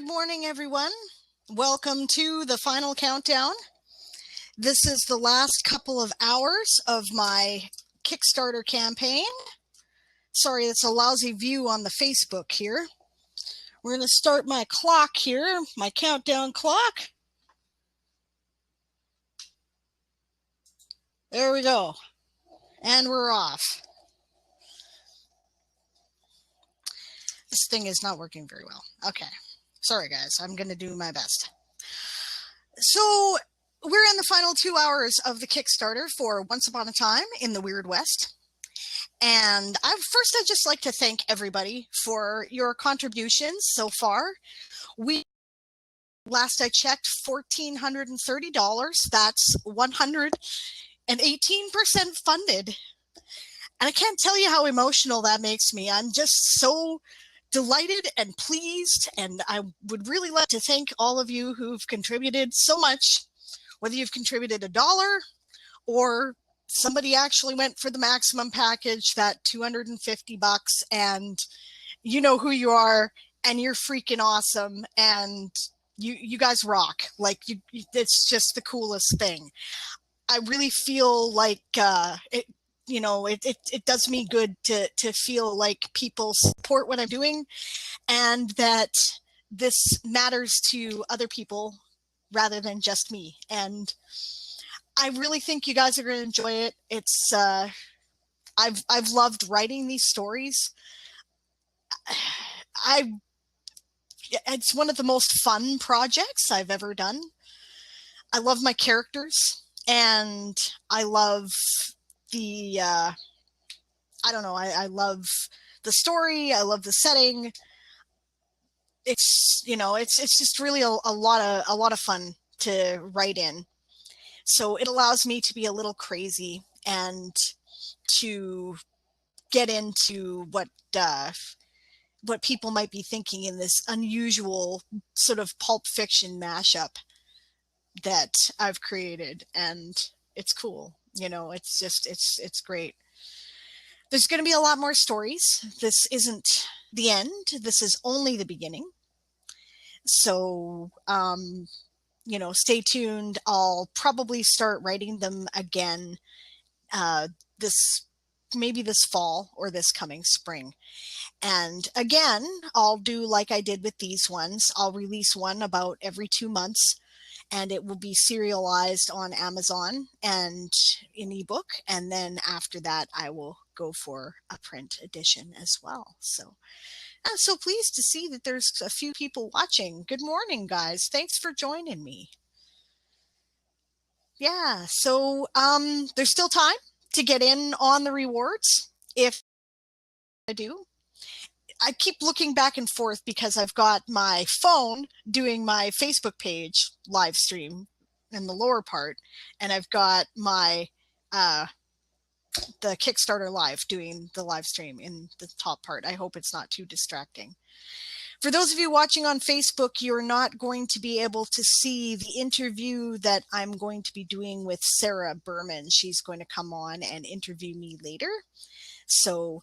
Good morning, everyone. Welcome to the final countdown. This is the last couple of hours of my Kickstarter campaign. Sorry, it's a lousy view on the Facebook here. We're going to start my clock here, my countdown clock. There we go. And we're off. This thing is not working very well. Okay. Sorry, guys. I'm going to do my best. So we're in the final 2 hours of the Kickstarter for Once Upon a Time in the Wyrd West. And I'd just like to thank everybody for your contributions so far. Last I checked, $1,430. That's 118% funded. And I can't tell you how emotional that makes me. I'm just so delighted and pleased, and I would really like to thank all of you who've contributed so much, whether you've contributed $1 or somebody actually went for the maximum package, that $250, and you know who you are, and you're freaking awesome, and you guys rock. Like, it's just the coolest thing. I really feel like it does me good to feel like people support what I'm doing, and that this matters to other people rather than just me. And I really think you guys are going to enjoy it. It's I've loved writing these stories. It's one of the most fun projects I've ever done. I love my characters, and I love the I love the story. I love the setting. It's it's just really a lot of fun to write in. So it allows me to be a little crazy and to get into what people might be thinking in this unusual sort of pulp fiction mashup that I've created, and it's cool. It's just it's great. There's going to be a lot more stories. This isn't the end. This is only the beginning. So stay tuned. I'll probably start writing them again maybe this fall or this coming spring. And again, I'll do like I did with these ones. I'll release one about every 2 months, and it will be serialized on Amazon and in ebook. And then after that, I will go for a print edition as well. So I'm so pleased to see that there's a few people watching. Good morning, guys. Thanks for joining me. Yeah, so there's still time to get in on the rewards. If I do, I keep looking back and forth because I've got my phone doing my Facebook page live stream in the lower part, and I've got my the Kickstarter live doing the live stream in the top part. I hope it's not too distracting. For those of you watching on Facebook, you're not going to be able to see the interview that I'm going to be doing with Sarah Buhrman. She's going to come on and interview me later. So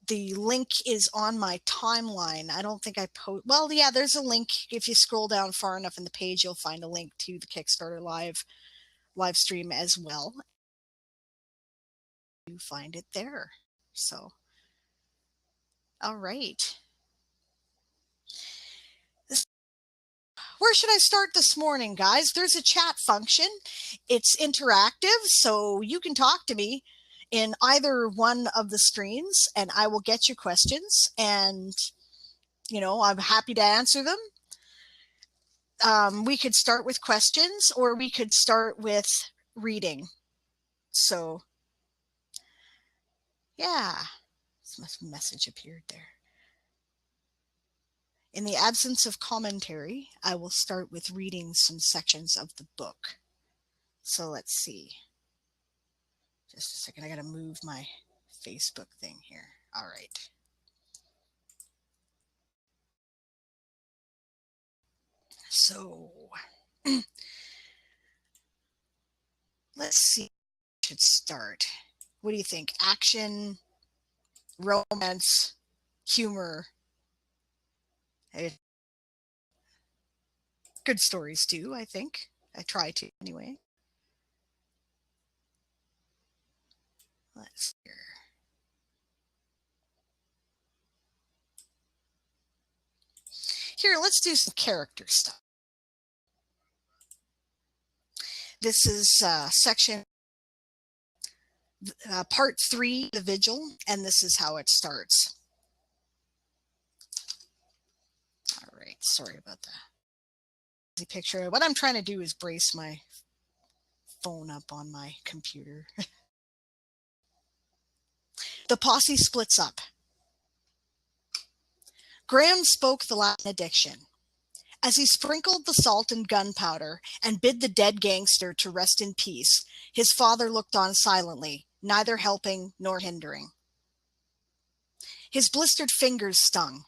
the link is on my timeline. I don't think I well, yeah, there's a link. If you scroll down far enough in the page, you'll find a link to the Kickstarter live stream as well. You find it there. So, all right. Where should I start this morning, guys? There's a chat function. It's interactive, so you can talk to me in either one of the streams, and I will get your questions, and I'm happy to answer them. We could start with questions, or we could start with reading. So yeah, this message appeared there. In the absence of commentary, I will start with reading some sections of the book. So let's see. Just a second, I gotta move my Facebook thing here. All right. So let's see. I should start. What do you think? Action, romance, humor, Good stories too, I think. I try to anyway. Let's see. Here, let's do some character stuff. This is section part 3, The Vigil, and this is how it starts. All right, sorry about that. Picture. What I'm trying to do is brace my phone up on my computer. The posse splits up. Graham spoke the last benediction. As he sprinkled the salt and gunpowder and bid the dead gangster to rest in peace, his father looked on silently, neither helping nor hindering. His blistered fingers stung.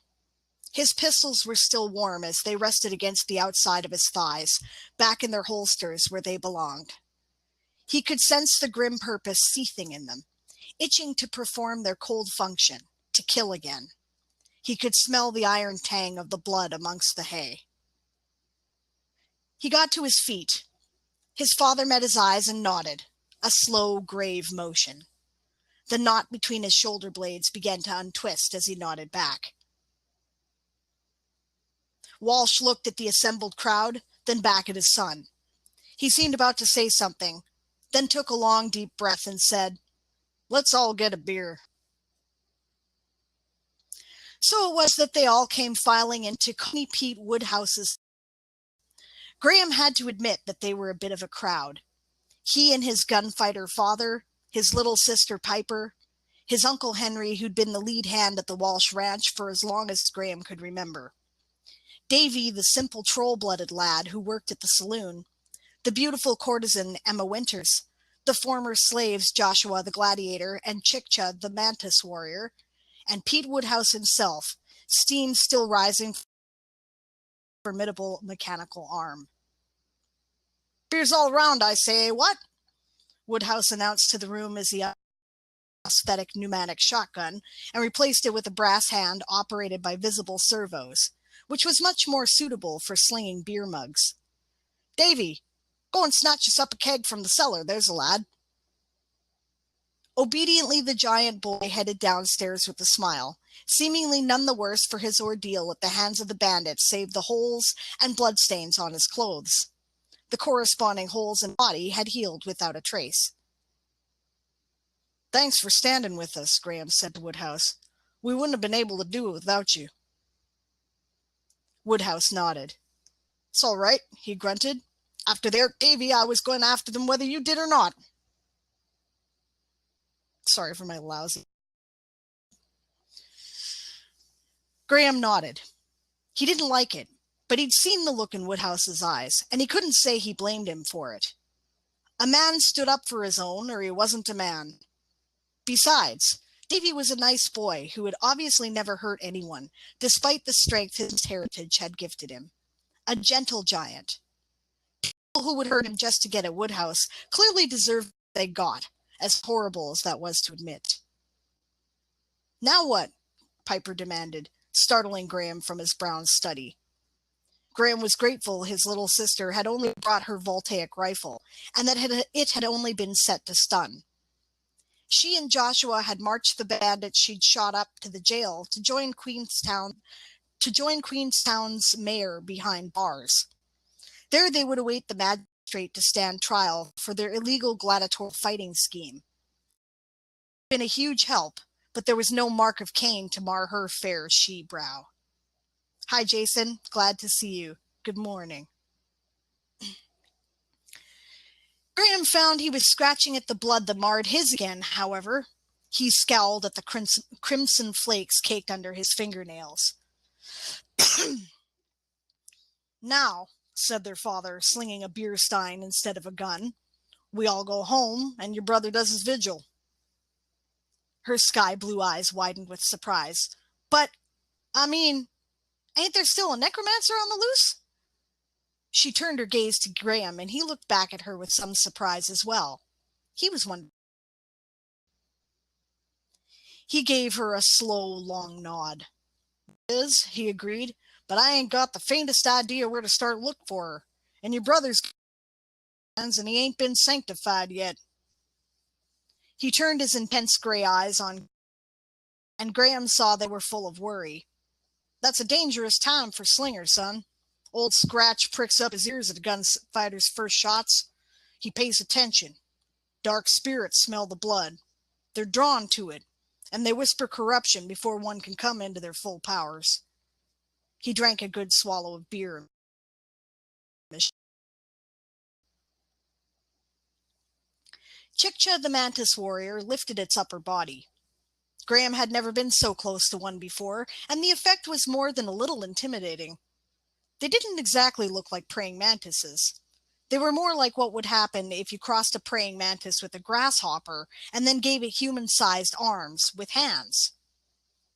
His pistols were still warm as they rested against the outside of his thighs, back in their holsters where they belonged. He could sense the grim purpose seething in them, itching to perform their cold function, to kill again. He could smell the iron tang of the blood amongst the hay. He got to his feet. His father met his eyes and nodded, a slow, grave motion. The knot between his shoulder blades began to untwist as he nodded back. Walsh looked at the assembled crowd, then back at his son. He seemed about to say something, then took a long, deep breath and said, "Let's all get a beer." So it was that they all came filing into Coney Pete Woodhouse's. Graham had to admit that they were a bit of a crowd. He and his gunfighter father, his little sister Piper, his Uncle Henry, who'd been the lead hand at the Walsh Ranch for as long as Graham could remember. Davy, the simple troll-blooded lad who worked at the saloon, the beautiful courtesan Emma Winters, the former slaves Joshua the gladiator and Chickcha the mantis warrior, and Pete Woodhouse himself, steam still rising from a formidable mechanical arm. "Beers all round, I say, what?" Woodhouse announced to the room as he aesthetic pneumatic shotgun and replaced it with a brass hand operated by visible servos, which was much more suitable for slinging beer mugs. "Davy, go and snatch us up a keg from the cellar, there's a lad." Obediently, the giant boy headed downstairs with a smile, seemingly none the worse for his ordeal at the hands of the bandits save the holes and bloodstains on his clothes. The corresponding holes in body had healed without a trace. "Thanks for standing with us," Graham said to Woodhouse. "We wouldn't have been able to do it without you." Woodhouse nodded. "It's all right," he grunted. "After their Davy, I was going after them whether you did or not." Sorry for my lousy. Graham nodded. He didn't like it, but he'd seen the look in Woodhouse's eyes, and he couldn't say he blamed him for it. A man stood up for his own, or he wasn't a man. Besides, Davy was a nice boy who had obviously never hurt anyone, despite the strength his heritage had gifted him. A gentle giant. People who would hurt him just to get at Woodhouse clearly deserved what they got, as horrible as that was to admit. "Now what?" Piper demanded, startling Graham from his brown study. Graham was grateful his little sister had only brought her voltaic rifle, and that it had only been set to stun. She and Joshua had marched the bandits she'd shot up to the jail to join Queenstown's mayor behind bars. There they would await the magistrate to stand trial for their illegal gladiatorial fighting scheme. It had been a huge help, but there was no mark of Cain to mar her fair she-brow. "Hi, Jason. Glad to see you. Good morning." Graham found he was scratching at the blood that marred his again, however. He scowled at the crimson flakes caked under his fingernails. "Now," said their father, slinging a beer stein instead of a gun, "we all go home, and your brother does his vigil." Her sky-blue eyes widened with surprise. "But, ain't there still a necromancer on the loose?" She turned her gaze to Graham, and he looked back at her with some surprise as well. He was one. He gave her a slow, long nod. "Is," he agreed, but I ain't got the faintest idea where to start looking for her. And your brother's hands, and he ain't been sanctified yet." He turned his intense gray eyes on, and Graham saw they were full of worry. "That's a dangerous time for Slinger, son. Old Scratch pricks up his ears at the gunfighter's first shots. He pays attention. Dark spirits smell the blood. They're drawn to it, and they whisper corruption before one can come into their full powers." He drank a good swallow of beer. Chikcha the mantis warrior lifted its upper body. Graham had never been so close to one before, and the effect was more than a little intimidating. They didn't exactly look like praying mantises. They were more like what would happen if you crossed a praying mantis with a grasshopper and then gave it human-sized arms with hands.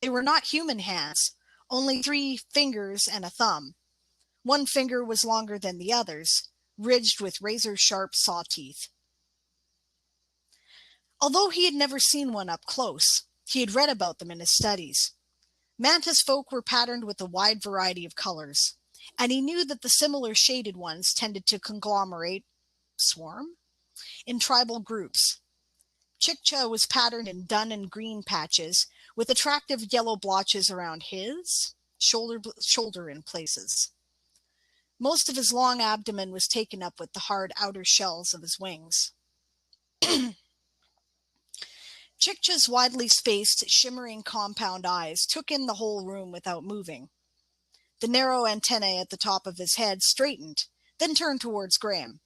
They were not human hands, only 3 fingers and a thumb. One finger was longer than the others, ridged with razor-sharp saw teeth. Although he had never seen one up close, he had read about them in his studies. Mantis folk were patterned with a wide variety of colors, and he knew that the similar shaded ones tended to swarm, in tribal groups. Chikcha was patterned in dun and green patches, with attractive yellow blotches around his shoulder in places. Most of his long abdomen was taken up with the hard outer shells of his wings. Chikcha's widely spaced, shimmering compound eyes took in the whole room without moving. The narrow antennae at the top of his head straightened, then turned towards Graham.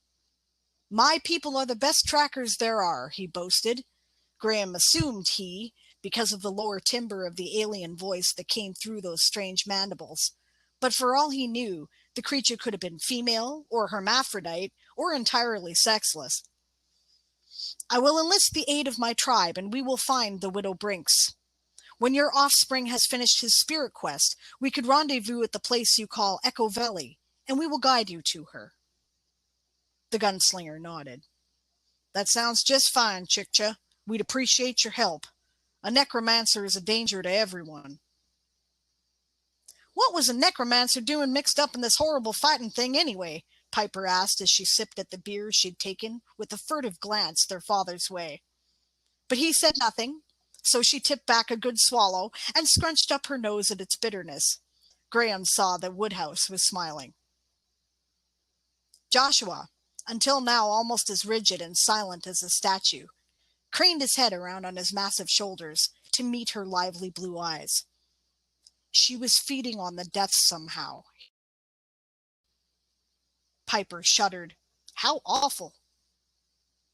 "My people are the best trackers there are," he boasted. Graham assumed because of the lower timbre of the alien voice that came through those strange mandibles. But for all he knew, the creature could have been female, or hermaphrodite, or entirely sexless. "I will enlist the aid of my tribe, and we will find the Widow Brinks. When your offspring has finished his spirit quest, we could rendezvous at the place you call Echo Valley, and we will guide you to her." The gunslinger nodded. "That sounds just fine, Chikcha. We'd appreciate your help. A necromancer is a danger to everyone." "What was a necromancer doing mixed up in this horrible fighting thing anyway?" Piper asked as she sipped at the beer she'd taken with a furtive glance their father's way. But he said nothing, so she tipped back a good swallow and scrunched up her nose at its bitterness. Graham saw that Woodhouse was smiling. Joshua, until now almost as rigid and silent as a statue, craned his head around on his massive shoulders to meet her lively blue eyes. She was feeding on the deaths somehow. Piper shuddered. How awful!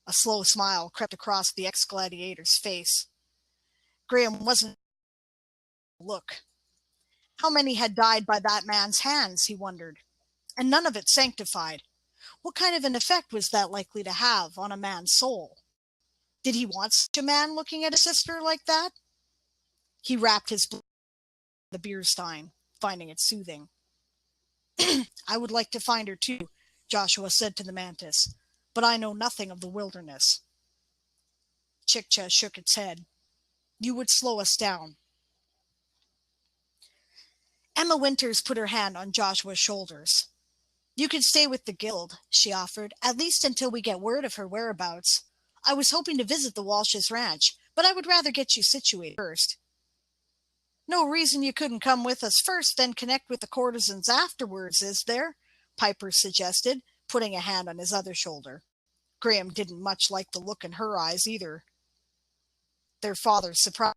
A slow smile crept across the ex-gladiator's face. Graham wasn't look. How many had died by that man's hands, he wondered, and none of it sanctified. What kind of an effect was that likely to have on a man's soul? Did he want such a man looking at a sister like that? He wrapped his blood in the beer stein, finding it soothing. I would like to find her too, Joshua said to the mantis, but I know nothing of the wilderness. Chikcha shook its head. You would slow us down. Emma Winters put her hand on Joshua's shoulders. You could stay with the guild, she offered, at least until we get word of her whereabouts. I was hoping to visit the Walsh's ranch, but I would rather get you situated first. No reason you couldn't come with us first, then connect with the courtesans afterwards, is there? Piper suggested, putting a hand on his other shoulder. Graham didn't much like the look in her eyes either. Their father surprised.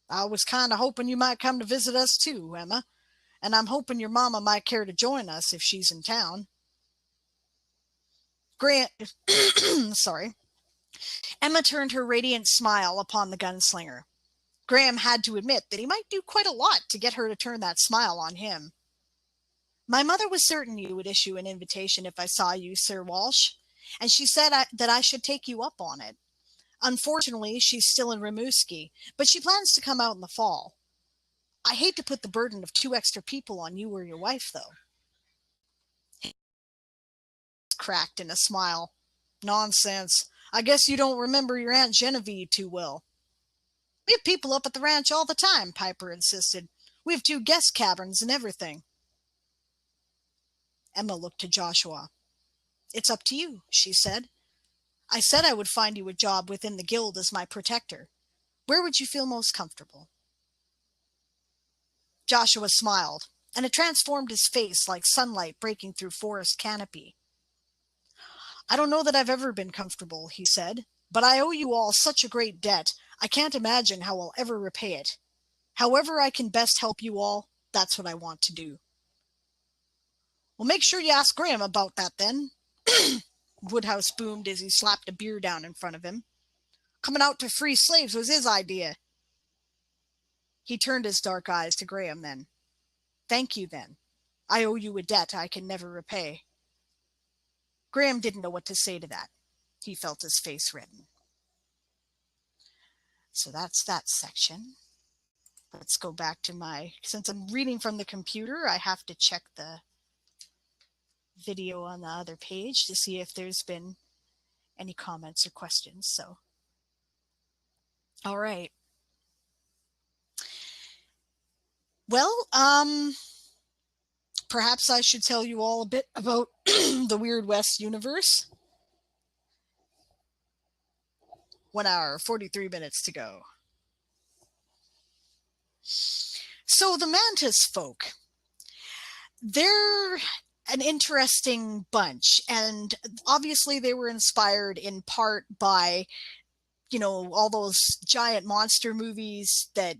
I was kind of hoping you might come to visit us too, Emma, and I'm hoping your mama might care to join us if she's in town. Sorry. Emma turned her radiant smile upon the gunslinger. Graham had to admit that he might do quite a lot to get her to turn that smile on him. My mother was certain you would issue an invitation if I saw you, Sir Walsh, and she said that I should take you up on it. Unfortunately, she's still in Rimouski, but she plans to come out in the fall. I hate to put the burden of 2 extra people on you or your wife, though. He cracked in a smile. Nonsense. I guess you don't remember your Aunt Genevieve too well. We have people up at the ranch all the time, Piper insisted. We have 2 guest cabins and everything. Emma looked to Joshua. It's up to you, she said. I said I would find you a job within the guild as my protector. Where would you feel most comfortable? Joshua smiled, and it transformed his face like sunlight breaking through forest canopy. I don't know that I've ever been comfortable, he said, but I owe you all such a great debt, I can't imagine how I'll ever repay it. However I can best help you all, that's what I want to do. Well, make sure you ask Graham about that then. Woodhouse boomed as he slapped a beer down in front of him. Coming out to free slaves was his idea. He turned his dark eyes to Graham then. Thank you, then. I owe you a debt I can never repay. Graham didn't know what to say to that. He felt his face redden. So that's that section. Let's go back to since I'm reading from the computer, I have to check the video on the other page to see if there's been any comments or questions. So, all right. Well, perhaps I should tell you all a bit about the Wyrd West universe. 1 hour, 43 minutes to go. So the Mantis folk, they're an interesting bunch, and obviously they were inspired in part by, all those giant monster movies that,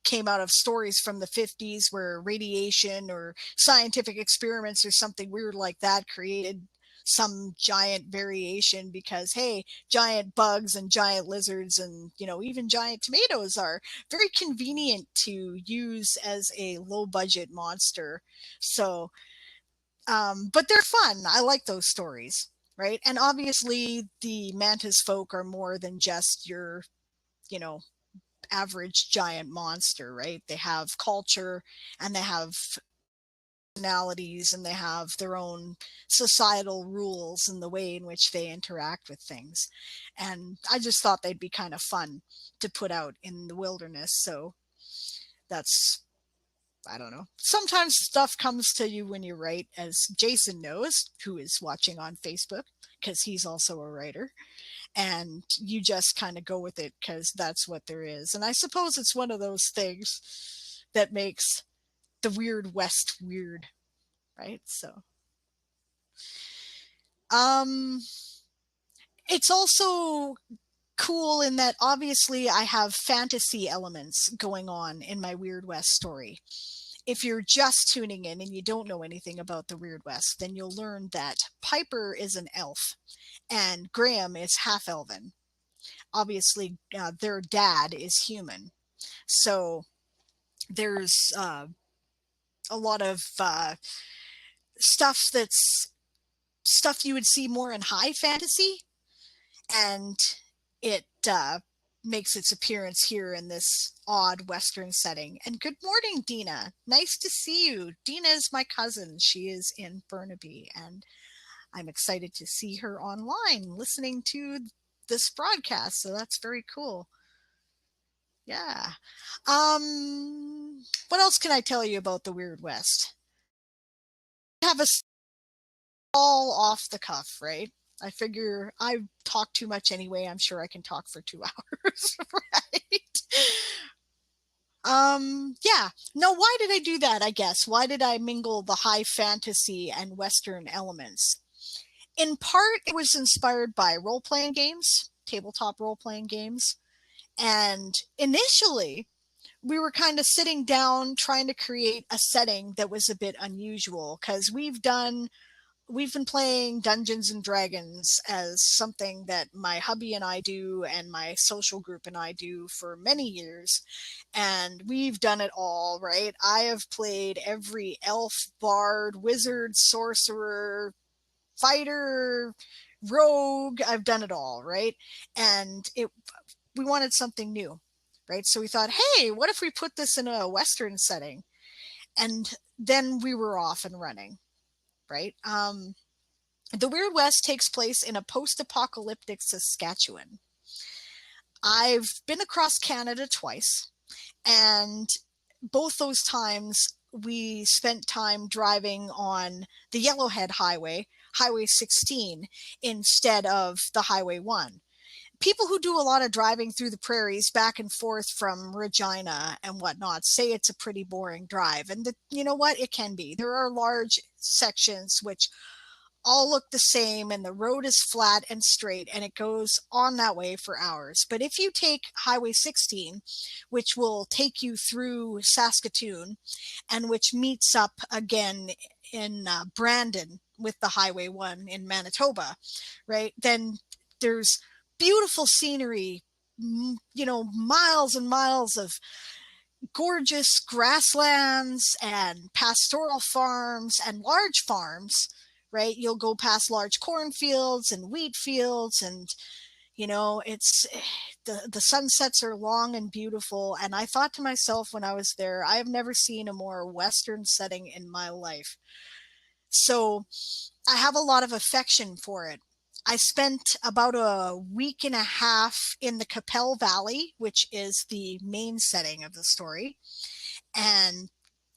came out of stories from the 50s where radiation or scientific experiments or something weird like that created some giant variation because, hey, giant bugs and giant lizards and, even giant tomatoes are very convenient to use as a low budget monster. So, but they're fun. I like those stories, right? And obviously the Mantis folk are more than just your, average giant monster, right? They have culture and they have personalities and they have their own societal rules and the way in which they interact with things. And I just thought they'd be kind of fun to put out in the wilderness. So that's, I don't know. Sometimes stuff comes to you when you write, as Jason knows, who is watching on Facebook, because he's also a writer. And you just kind of go with it because that's what there is. And I suppose it's one of those things that makes the Wyrd West weird, right? So, it's also cool in that obviously I have fantasy elements going on in my Wyrd West story. If you're just tuning in and you don't know anything about the Wyrd West, then you'll learn that Piper is an elf and Graham is half elven. Obviously, their dad is human. So there's a lot of stuff you would see more in high fantasy, and it makes its appearance here in this odd Western setting. And good morning, Dina. Nice to see you. Dina is my cousin. She is in Burnaby, and I'm excited to see her online listening to this broadcast. So that's very cool. Yeah. What else can I tell you about the Wyrd West? I have a all off the cuff, right? I figure I talk too much anyway. I'm sure I can talk for 2 hours, right? Yeah. No, why did I do that, I guess? Why did I mingle the high fantasy and Western elements? In part, it was inspired by role-playing games, tabletop role-playing games. And initially, we were kind of sitting down trying to create a setting that was a bit unusual because we've been playing Dungeons and Dragons as something that my hubby and I do and my social group and I do for many years. And we've done it all, right? I have played every elf, bard, wizard, sorcerer, fighter, rogue. I've done it all, right? And we wanted something new, right? So we thought, hey, what if we put this in a Western setting? And then we were off and running. Right? The Wyrd West takes place in a post-apocalyptic Saskatchewan. I've been across Canada twice, and both those times we spent time driving on the Yellowhead Highway, Highway 16, instead of the Highway 1. People who do a lot of driving through the prairies back and forth from Regina and whatnot say it's a pretty boring drive. And you know what? It can be. There are large sections which all look the same and the road is flat and straight and it goes on that way for hours. But if you take Highway 16, which will take you through Saskatoon and which meets up again in Brandon with the Highway 1 in Manitoba, right, then there's beautiful scenery, miles and miles of gorgeous grasslands and pastoral farms and large farms, right? You'll go past large cornfields and wheat fields, and it's the sunsets are long and beautiful. And I thought to myself when I was there, I have never seen a more Western setting in my life. So I have a lot of affection for it. I spent about a week and a half in the Qu'Appelle Valley, which is the main setting of the story. And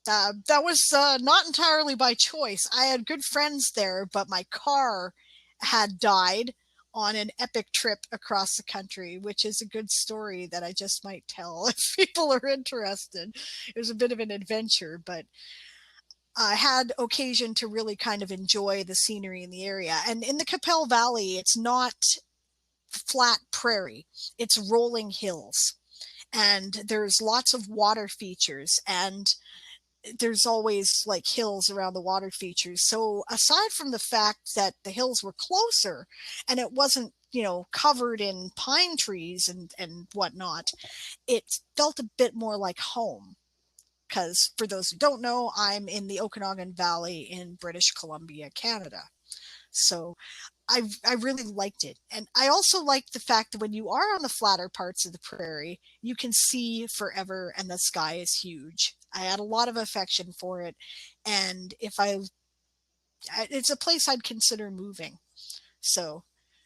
that was not entirely by choice. I had good friends there, but my car had died on an epic trip across the country, which is a good story that I just might tell if people are interested. It was a bit of an adventure, but I had occasion to really kind of enjoy the scenery in the area. And in the Qu'Appelle Valley, it's not flat prairie, it's rolling hills. And there's lots of water features, and there's always like hills around the water features. So aside from the fact that the hills were closer and it wasn't, covered in pine trees and whatnot, it felt a bit more like home. Because for those who don't know, I'm in the Okanagan Valley in British Columbia, Canada. So I really liked it. And I also liked the fact that when you are on the flatter parts of the prairie, you can see forever and the sky is huge. I had a lot of affection for it. And it's a place I'd consider moving. So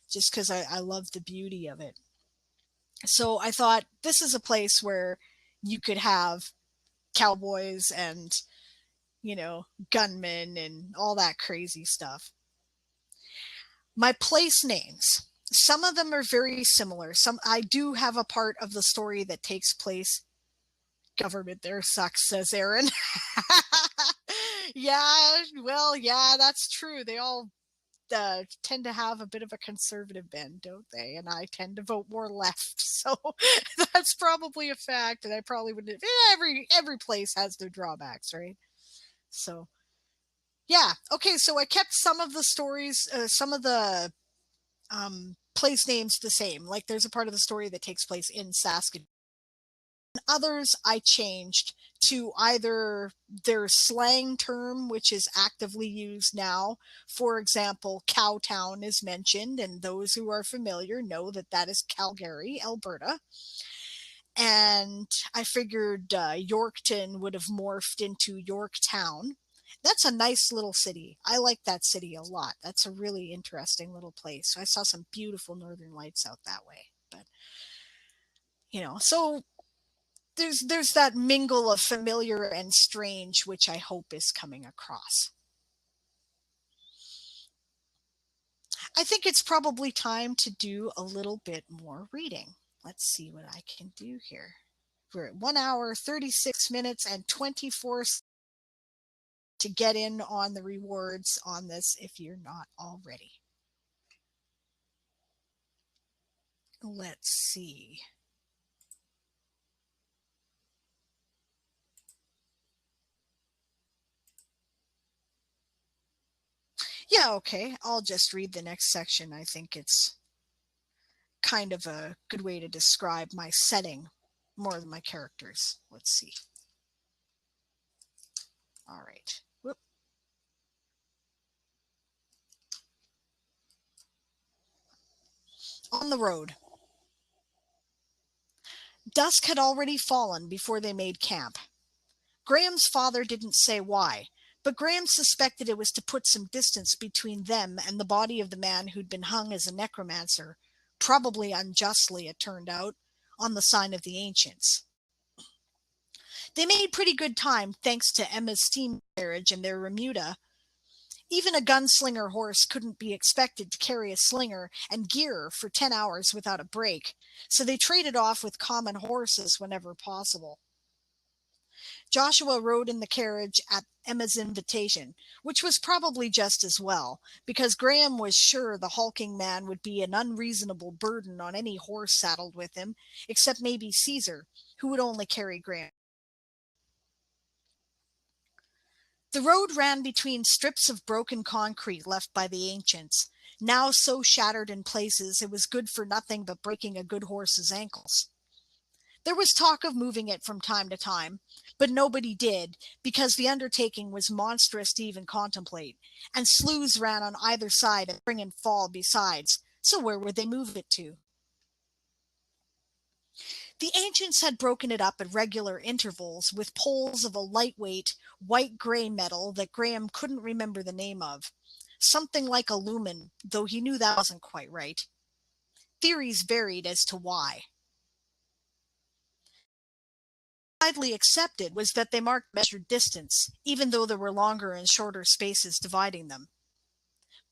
just because I love the beauty of it. So I thought this is a place where you could have cowboys and, gunmen and all that crazy stuff. My place names. Some of them are very similar. I do have a part of the story that takes place. Government there sucks, says Aaron. Yeah, well, yeah, that's true. They all tend to have a bit of a conservative bend, don't they? And I tend to vote more left, so that's probably a fact. And I probably wouldn't. Every place has their drawbacks, right? So, yeah. Okay, so I kept some of the stories, some of the place names the same. Like there's a part of the story that takes place in Saskatoon. Others I changed to either their slang term, which is actively used now. For example, Cowtown is mentioned, and those who are familiar know that that is Calgary, Alberta. And I figured Yorkton would have morphed into Yorktown. That's a nice little city. I like that city a lot. That's a really interesting little place. I saw some beautiful northern lights out that way. But so there's that mingle of familiar and strange, which I hope is coming across. I think it's probably time to do a little bit more reading. Let's see what I can do here. We're at 1 hour, 36 minutes, and 24 to get in on the rewards on this if you're not already. Let's see. Yeah, okay. I'll just read the next section. I think it's kind of a good way to describe my setting more than my characters. Let's see. All right. Whoop. On the road. Dusk had already fallen before they made camp. Graham's father didn't say why, but Graham suspected it was to put some distance between them and the body of the man who'd been hung as a necromancer, probably unjustly, it turned out, on the sign of the ancients. They made pretty good time thanks to Emma's steam carriage and their remuda. Even a gunslinger horse couldn't be expected to carry a slinger and gear for 10 hours without a break, so they traded off with common horses whenever possible. Joshua rode in the carriage at Emma's invitation, which was probably just as well, because Graham was sure the hulking man would be an unreasonable burden on any horse saddled with him, except maybe Caesar, who would only carry Graham. The road ran between strips of broken concrete left by the ancients, now so shattered in places it was good for nothing but breaking a good horse's ankles. There was talk of moving it from time to time, but nobody did, because the undertaking was monstrous to even contemplate, and sloughs ran on either side at spring and fall besides, so where would they move it to? The ancients had broken it up at regular intervals with poles of a lightweight, white-gray metal that Graham couldn't remember the name of. Something like aluminum, though he knew that wasn't quite right. Theories varied as to why. Widely accepted was that they marked measured distance, even though there were longer and shorter spaces dividing them.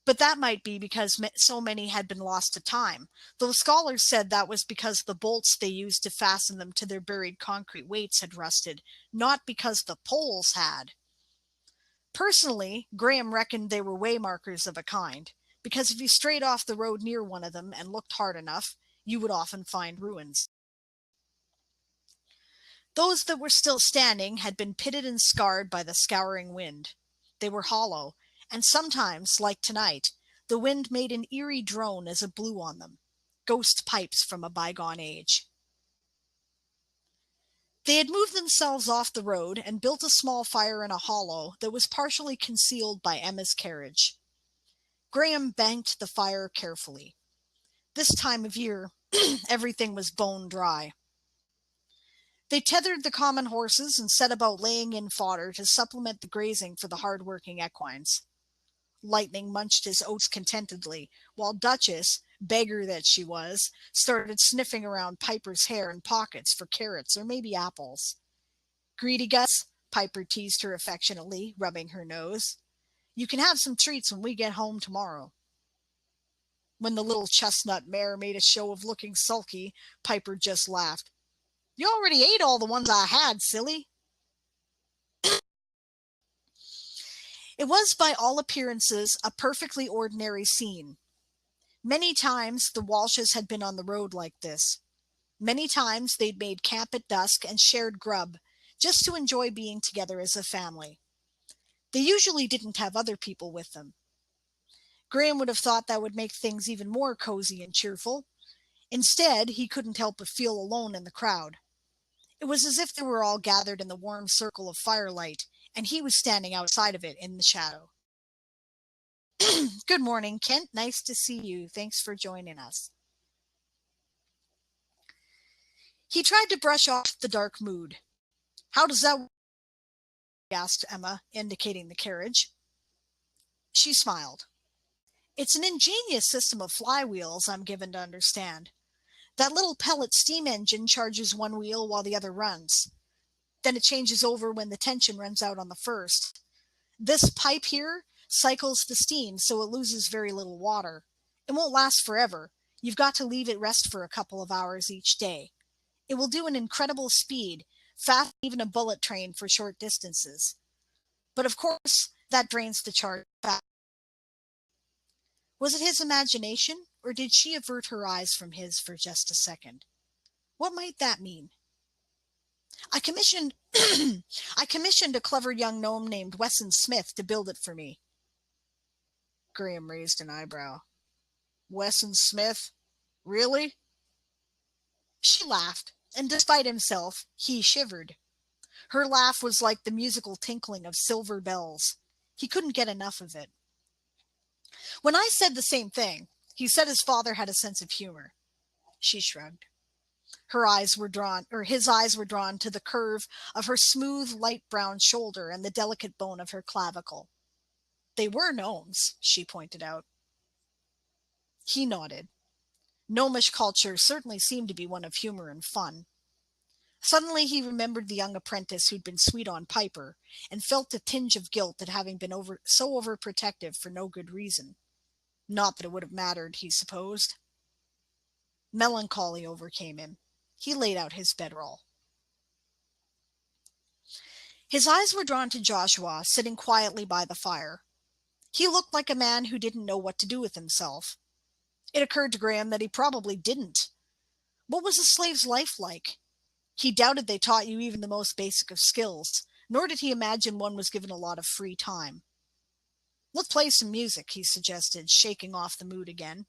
But that might be because so many had been lost to time, though scholars said that was because the bolts they used to fasten them to their buried concrete weights had rusted, not because the poles had. Personally, Graham reckoned they were way markers of a kind, because if you strayed off the road near one of them and looked hard enough, you would often find ruins. Those that were still standing had been pitted and scarred by the scouring wind. They were hollow, and sometimes, like tonight, the wind made an eerie drone as it blew on them, ghost pipes from a bygone age. They had moved themselves off the road and built a small fire in a hollow that was partially concealed by Emma's carriage. Graham banked the fire carefully. This time of year, everything was bone dry. They tethered the common horses and set about laying in fodder to supplement the grazing for the hard-working equines. Lightning munched his oats contentedly, while Duchess, beggar that she was, started sniffing around Piper's hair and pockets for carrots or maybe apples. Greedy Gus, Piper teased her affectionately, rubbing her nose. You can have some treats when we get home tomorrow. When the little chestnut mare made a show of looking sulky, Piper just laughed. You already ate all the ones I had, silly. It was, by all appearances, a perfectly ordinary scene. Many times the Walshes had been on the road like this. Many times they'd made camp at dusk and shared grub, just to enjoy being together as a family. They usually didn't have other people with them. Graham would have thought that would make things even more cozy and cheerful. Instead, he couldn't help but feel alone in the crowd. It was as if they were all gathered in the warm circle of firelight, and he was standing outside of it in the shadow. Good morning, Kent. Nice to see you. Thanks for joining us. He tried to brush off the dark mood. How does that work? Asked Emma, indicating the carriage. She smiled. It's an ingenious system of flywheels, I'm given to understand. That little pellet steam engine charges one wheel while the other runs. Then it changes over when the tension runs out on the first. This pipe here cycles the steam so it loses very little water. It won't last forever. You've got to leave it rest for a couple of hours each day. It will do an incredible speed, fast even a bullet train for short distances. But of course, that drains the charge fast. Was it his imagination, or did she avert her eyes from his for just a second? What might that mean? I commissioned a clever young gnome named Wesson Smith to build it for me. Graham raised an eyebrow. Wesson Smith? Really? She laughed, and despite himself, he shivered. Her laugh was like the musical tinkling of silver bells. He couldn't get enough of it. When I said the same thing, he said his father had a sense of humor. She shrugged. His eyes were drawn to the curve of her smooth, light brown shoulder and the delicate bone of her clavicle. They were gnomes, she pointed out. He nodded. Gnomish culture certainly seemed to be one of humor and fun. Suddenly he remembered the young apprentice who'd been sweet on Piper, and felt a tinge of guilt at having been so overprotective for no good reason. Not that it would have mattered, he supposed. Melancholy overcame him. He laid out his bedroll. His eyes were drawn to Joshua, sitting quietly by the fire. He looked like a man who didn't know what to do with himself. It occurred to Graham that he probably didn't. What was a slave's life like? He doubted they taught you even the most basic of skills, nor did he imagine one was given a lot of free time. Let's play some music, he suggested, shaking off the mood again.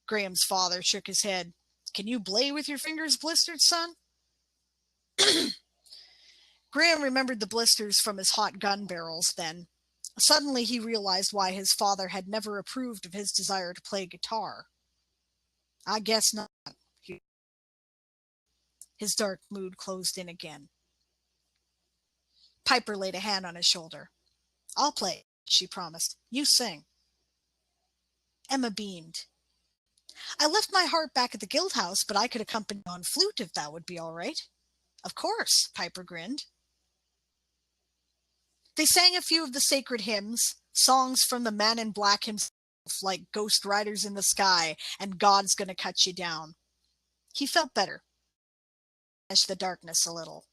Graham's father shook his head. Can you play with your fingers blistered, son? Graham remembered the blisters from his hot gun barrels then. Suddenly he realized why his father had never approved of his desire to play guitar. I guess not. His dark mood closed in again. Piper laid a hand on his shoulder. I'll play, she promised. You sing. Emma beamed. I left my harp back at the guild house, but I could accompany on flute if that would be all right. Of course, Piper grinned. They sang a few of the sacred hymns, songs from the man in black himself, like Ghost Riders in the Sky and God's Gonna Cut You Down. He felt better. The darkness a little.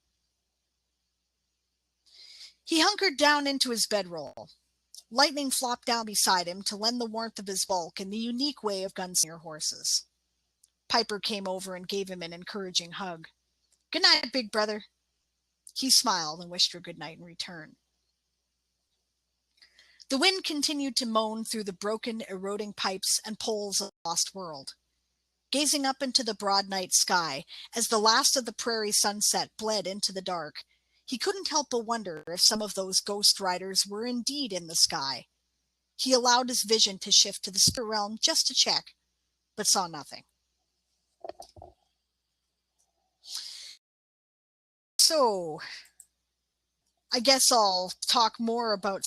He hunkered down into his bedroll. Lightning flopped down beside him to lend the warmth of his bulk in the unique way of gunslinger horses. Piper came over and gave him an encouraging hug. Good night, big brother. He smiled and wished her good night in return. The wind continued to moan through the broken, eroding pipes and poles of the lost world. Gazing up into the broad night sky, as the last of the prairie sunset bled into the dark, he couldn't help but wonder if some of those ghost riders were indeed in the sky. He allowed his vision to shift to the spirit realm just to check, but saw nothing. So, I guess I'll talk more about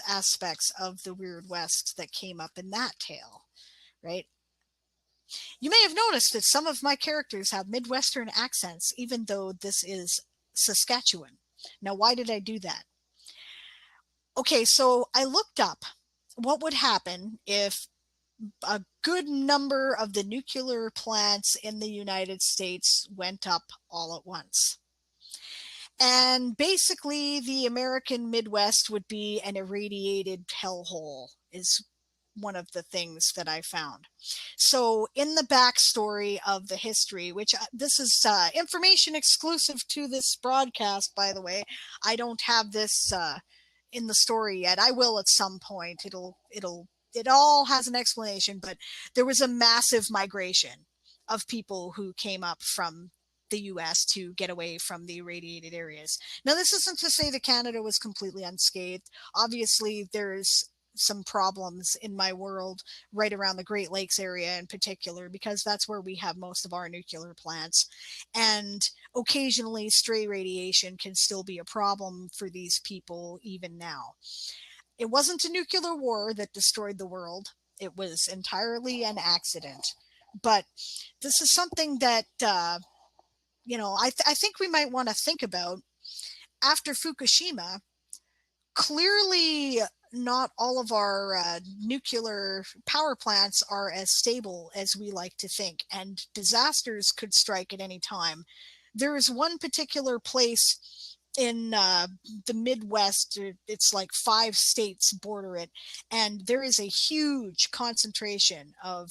aspects of the Wyrd West that came up in that tale, right? You may have noticed that some of my characters have Midwestern accents, even though this is Saskatchewan. Now, why did I do that? Okay, so I looked up what would happen if a good number of the nuclear plants in the United States went up all at once. And basically, the American Midwest would be an irradiated hellhole, is one of the things that I found. So in the backstory of the history, which this is information exclusive to this broadcast, by the way, I don't have this in the story yet. I will at some point. It all has an explanation, but there was a massive migration of people who came up from the US to get away from the irradiated areas. Now, this isn't to say that Canada was completely unscathed. Obviously, there's some problems in my world right around the Great Lakes area in particular, because that's where we have most of our nuclear plants. And occasionally stray radiation can still be a problem for these people even now. It wasn't a nuclear war that destroyed the world. It was entirely an accident. But this is something that, I think we might want to think about. After Fukushima, clearly not all of our nuclear power plants are as stable as we like to think, and disasters could strike at any time. There is one particular place in the Midwest, it's like 5 states border it, and there is a huge concentration of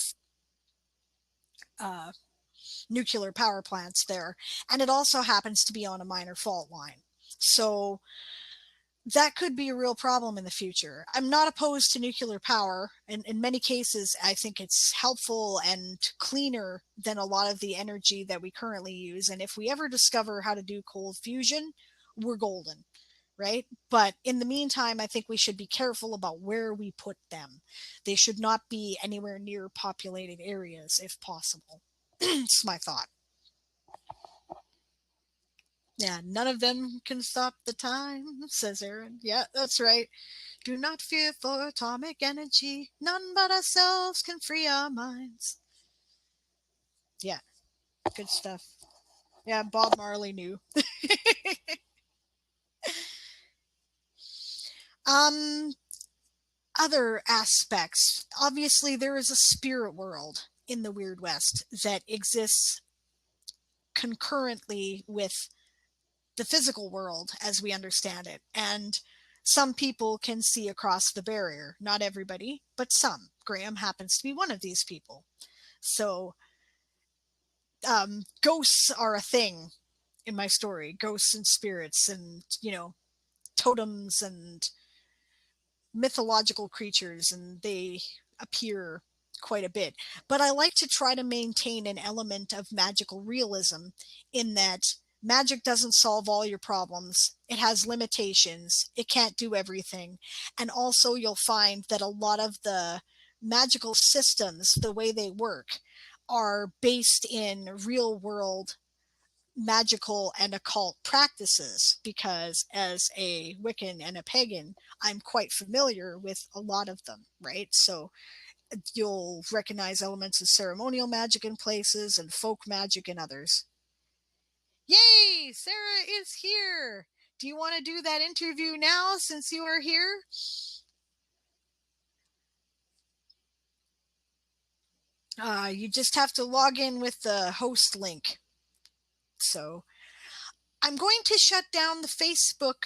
nuclear power plants there, and it also happens to be on a minor fault line. So that could be a real problem in the future. I'm not opposed to nuclear power. In many cases, I think it's helpful and cleaner than a lot of the energy that we currently use. And if we ever discover how to do cold fusion, we're golden, right? But in the meantime, I think we should be careful about where we put them. They should not be anywhere near populated areas if possible. It's my thought. Yeah, none of them can stop the time, says Aaron. Yeah, that's right. Do not fear for atomic energy. None but ourselves can free our minds. Yeah, good stuff. Yeah, Bob Marley knew. um, Other aspects. Obviously, there is a spirit world in the Wyrd West that exists concurrently with the physical world as we understand it. And some people can see across the barrier. Not everybody, but some. Graham happens to be one of these people. So, ghosts are a thing in my story. Ghosts and spirits and, totems and mythological creatures, and they appear quite a bit. But I like to try to maintain an element of magical realism in that magic doesn't solve all your problems. It has limitations. It can't do everything. And also, you'll find that a lot of the magical systems, the way they work, are based in real world magical and occult practices, because as a Wiccan and a pagan, I'm quite familiar with a lot of them, right? So you'll recognize elements of ceremonial magic in places and folk magic in others. Yay! Sarah is here! Do you want to do that interview now since you are here? You just have to log in with the host link. So I'm going to shut down the Facebook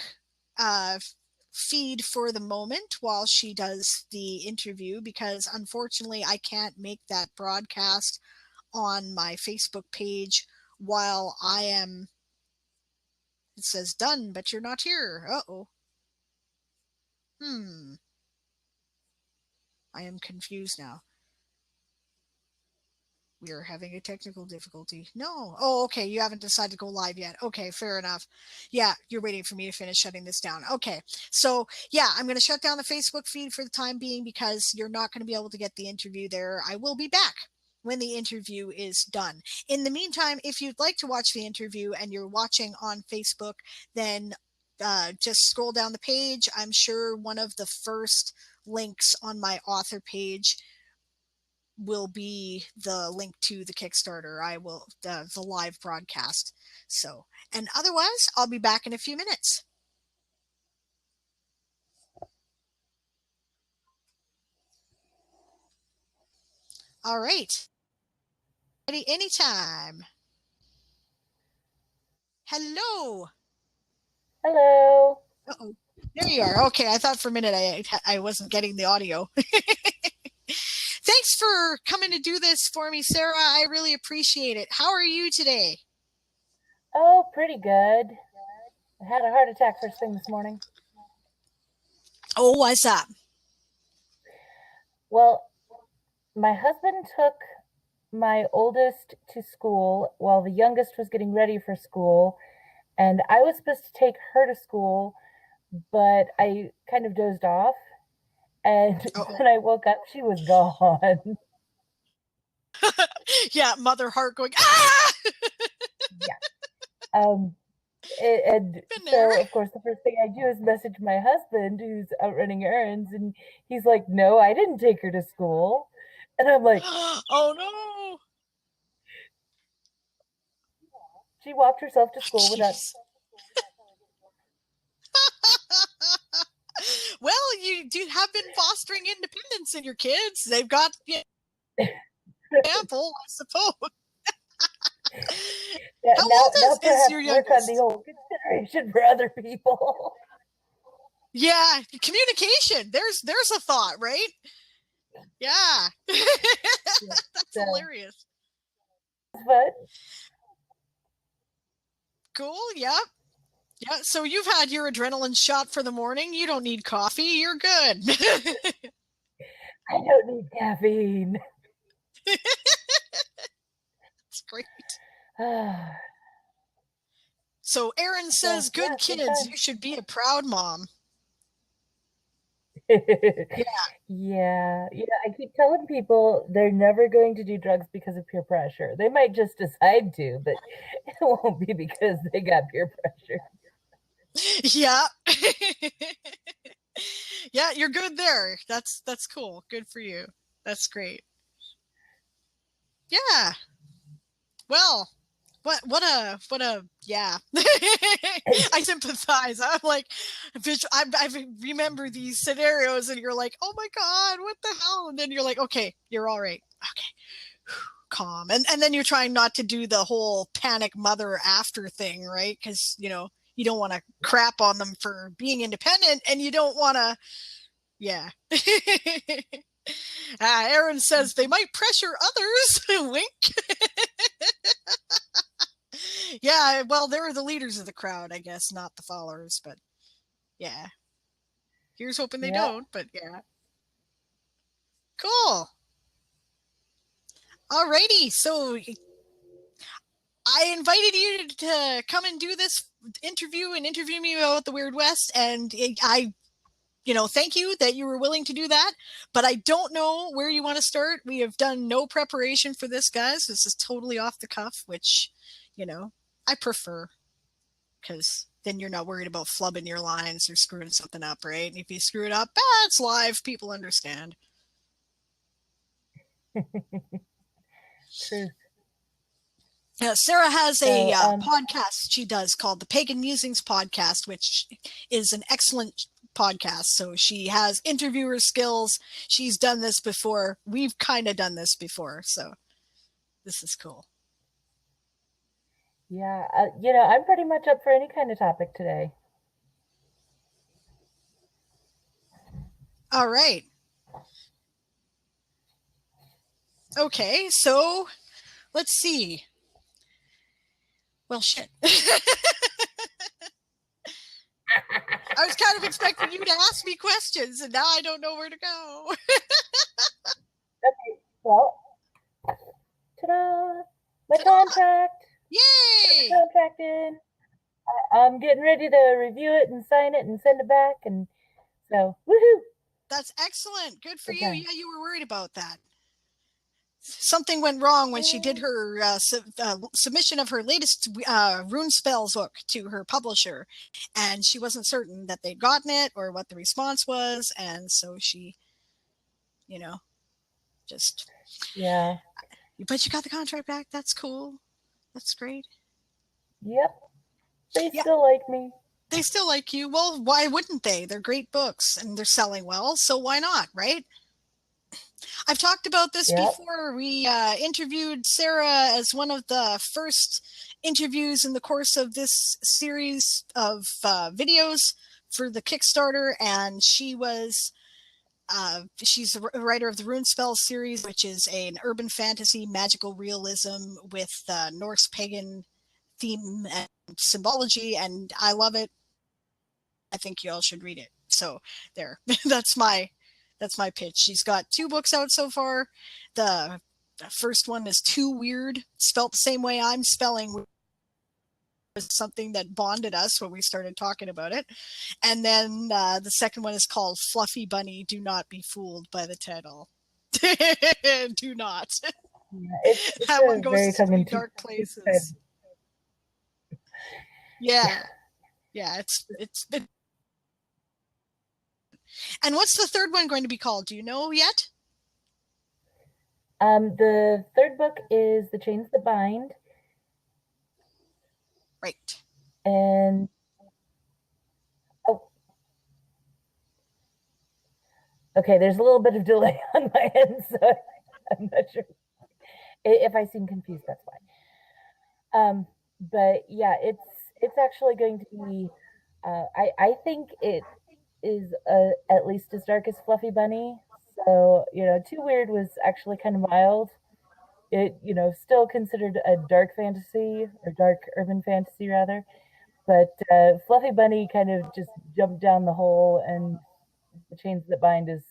feed for the moment while she does the interview, because unfortunately I can't make that broadcast on my Facebook page while I am. It says done, but you're not here. Uh-oh. I am confused now. We are having a technical difficulty. No. Oh, okay. You haven't decided to go live yet. Okay, fair enough. Yeah, you're waiting for me to finish shutting this down. Okay. So, yeah, I'm going to shut down the Facebook feed for the time being because you're not going to be able to get the interview there. I will be back when the interview is done. In the meantime, if you'd like to watch the interview and you're watching on Facebook, then just scroll down the page. I'm sure one of the first links on my author page will be the link to the Kickstarter. I will the live broadcast. So, and otherwise, I'll be back in a few minutes. All right. Ready anytime. Hello. Hello. Uh-oh. There you are. Okay, I thought for a minute I wasn't getting the audio. Thanks for coming to do this for me, Sarah. I really appreciate it. How are you today? Oh, pretty good. I had a heart attack first thing this morning. Oh, what's up? Well, my husband took my oldest to school while the youngest was getting ready for school, and I was supposed to take her to school, but I kind of dozed off. And Uh-oh. when I woke up, she was gone. Yeah, mother heart going, ah! Yeah. Um, and Been there. so, of course, the first thing I do is message my husband, who's out running errands, and he's like, "No, I didn't take her to school." And I'm like, Oh no. she walked herself to school without. Jeez. Well, you do have been fostering independence in your kids. They've got example, I suppose. Yeah, How now, old now is perhaps your work on the youngest? whole consideration for other people. Yeah, communication. There's a thought, right? Yeah. That's So, hilarious. but Cool. Yeah. Yeah. So you've had your adrenaline shot for the morning. You don't need coffee. You're good. I don't need caffeine. That's great. So, So Aaron says, yeah, good good kids. time. You should be a proud mom. Yeah. Yeah, I keep telling people they're never going to do drugs because of peer pressure. They might just decide to, but it won't be because they got peer pressure. Yeah. Yeah, you're good there. That's cool. Good for you. That's great. Yeah. Well, what a yeah. I sympathize. I'm like, I remember these scenarios, and you're like, oh my god, what the hell? And then you're like, okay, you're all right. Okay, calm. And then you're trying not to do the whole panic mother after thing, right? Because you don't want to crap on them for being independent, and you don't want to, yeah. Aaron says they might pressure others. Wink. Yeah, well, they're the leaders of the crowd, I guess, not the followers, but yeah. Here's hoping they don't, but yeah. Cool. Alrighty, so I invited you to come and do this interview and interview me about the Wyrd West, and I thank you that you were willing to do that, but I don't know where you want to start. We have done no preparation for this, guys. This is totally off the cuff, which, I prefer, because then you're not worried about flubbing your lines or screwing something up, right? And if you screw it up, it's live. People understand. Truth. Sarah has a podcast she does called the Pagan Musings Podcast, which is an excellent podcast. So she has interviewer skills. She's done this before. We've kind of done this before. So this is cool. Yeah, I'm pretty much up for any kind of topic today. All right. Okay, so let's see. Well, shit. I was kind of expecting you to ask me questions, and now I don't know where to go. Okay, well, ta-da! My contract. Yay! My contract in. I'm getting ready to review it and sign it and send it back, and so woohoo! That's excellent. Good for you. Yeah, you were worried about that. Something went wrong when she did her submission of her latest rune spells book to her publisher, and she wasn't certain that they'd gotten it or what the response was, and so she, just But you got the contract back. That's cool. That's great. Yep, they still like me. They still like you. Well, why wouldn't they? They're great books and they're selling well, so why not, right? I've talked about this before. We interviewed Sarah as one of the first interviews in the course of this series of videos for the Kickstarter, and she's a writer of the Rune Spell series, which is an urban fantasy magical realism with Norse pagan theme and symbology, and I love it. I think you all should read it. So there, that's my pitch. She's got 2 books out so far. The first one is Too Weird, spelled the same way I'm spelling, was something that bonded us when we started talking about it. And then the second one is called Fluffy Bunny, Do Not Be Fooled by the title. Do not. It's that one goes to some dark places. Yeah. It's been. And what's the third one going to be called? Do you know yet? The third book is The Chains That Bind. Right. And okay, there's a little bit of delay on my end, so I'm not sure. If I seem confused, that's why. But yeah, it's actually going to be. I think it is at least as dark as Fluffy Bunny. So Too Weird was actually kind of mild. It still considered a dark fantasy or dark urban fantasy rather, but Fluffy Bunny kind of just jumped down the hole, and The Chains That Bind is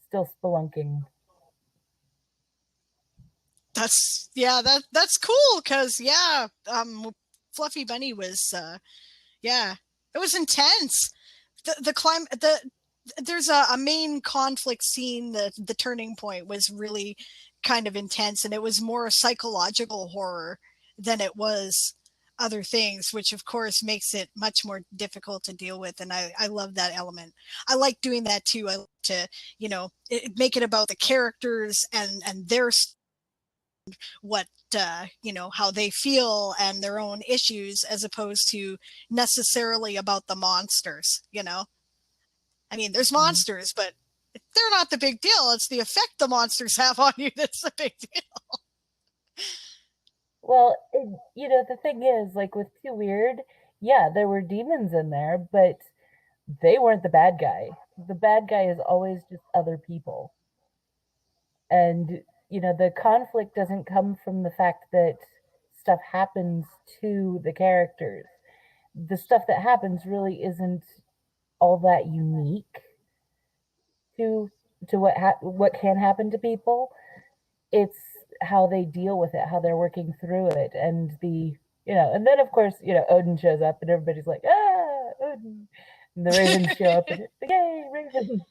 still spelunking. That's cool, because Fluffy Bunny was it was intense. There's a main conflict scene. The turning point was really kind of intense, and it was more psychological horror than it was other things, which of course makes it much more difficult to deal with. And I love that element. I like doing that too. I like to make it about the characters and their what how they feel and their own issues, as opposed to necessarily about the monsters. I mean, there's monsters, but they're not the big deal. It's the effect the monsters have on you that's the big deal. Well, the thing is, like with Too Weird, yeah, there were demons in there, but they weren't the bad guy. The bad guy is always just other people. And, the conflict doesn't come from the fact that stuff happens to the characters. The stuff that happens really isn't all that unique to what can happen to people. It's how they deal with it, how they're working through it, and and then of course, Odin shows up and everybody's like, ah, Odin. And the ravens show up and yay, ravens.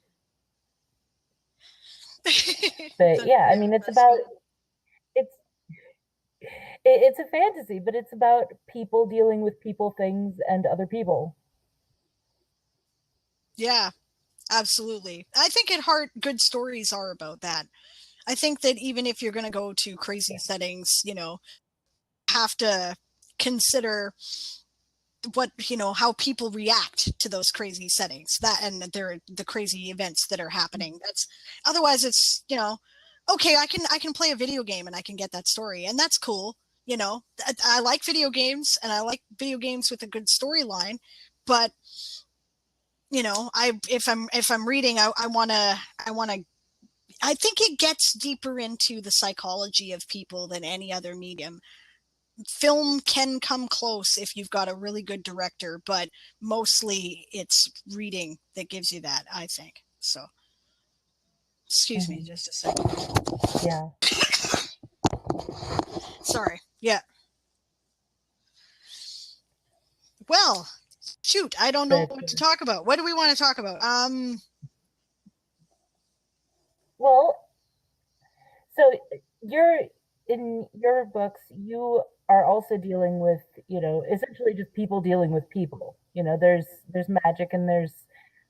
But yeah, I mean, it's it's a fantasy, but it's about people dealing with people, things, and other people. Yeah, absolutely. I think at heart, good stories are about that. I think that even if you're going to go to crazy settings, have to consider how people react to those crazy settings, that and the crazy events that are happening. That's otherwise it's okay, I can play a video game and I can get that story, and that's cool. I like video games, and I like video games with a good storyline, but if I'm reading, I want to I think it gets deeper into the psychology of people than any other medium. Film can come close if you've got a really good director, but mostly it's reading that gives you that, I think. So, excuse me just a second. Yeah. Sorry. Yeah. Well, shoot, I don't know what to talk about. What do we want to talk about? Well, so you're in your books, you are also dealing with, essentially just people dealing with people. There's magic and there's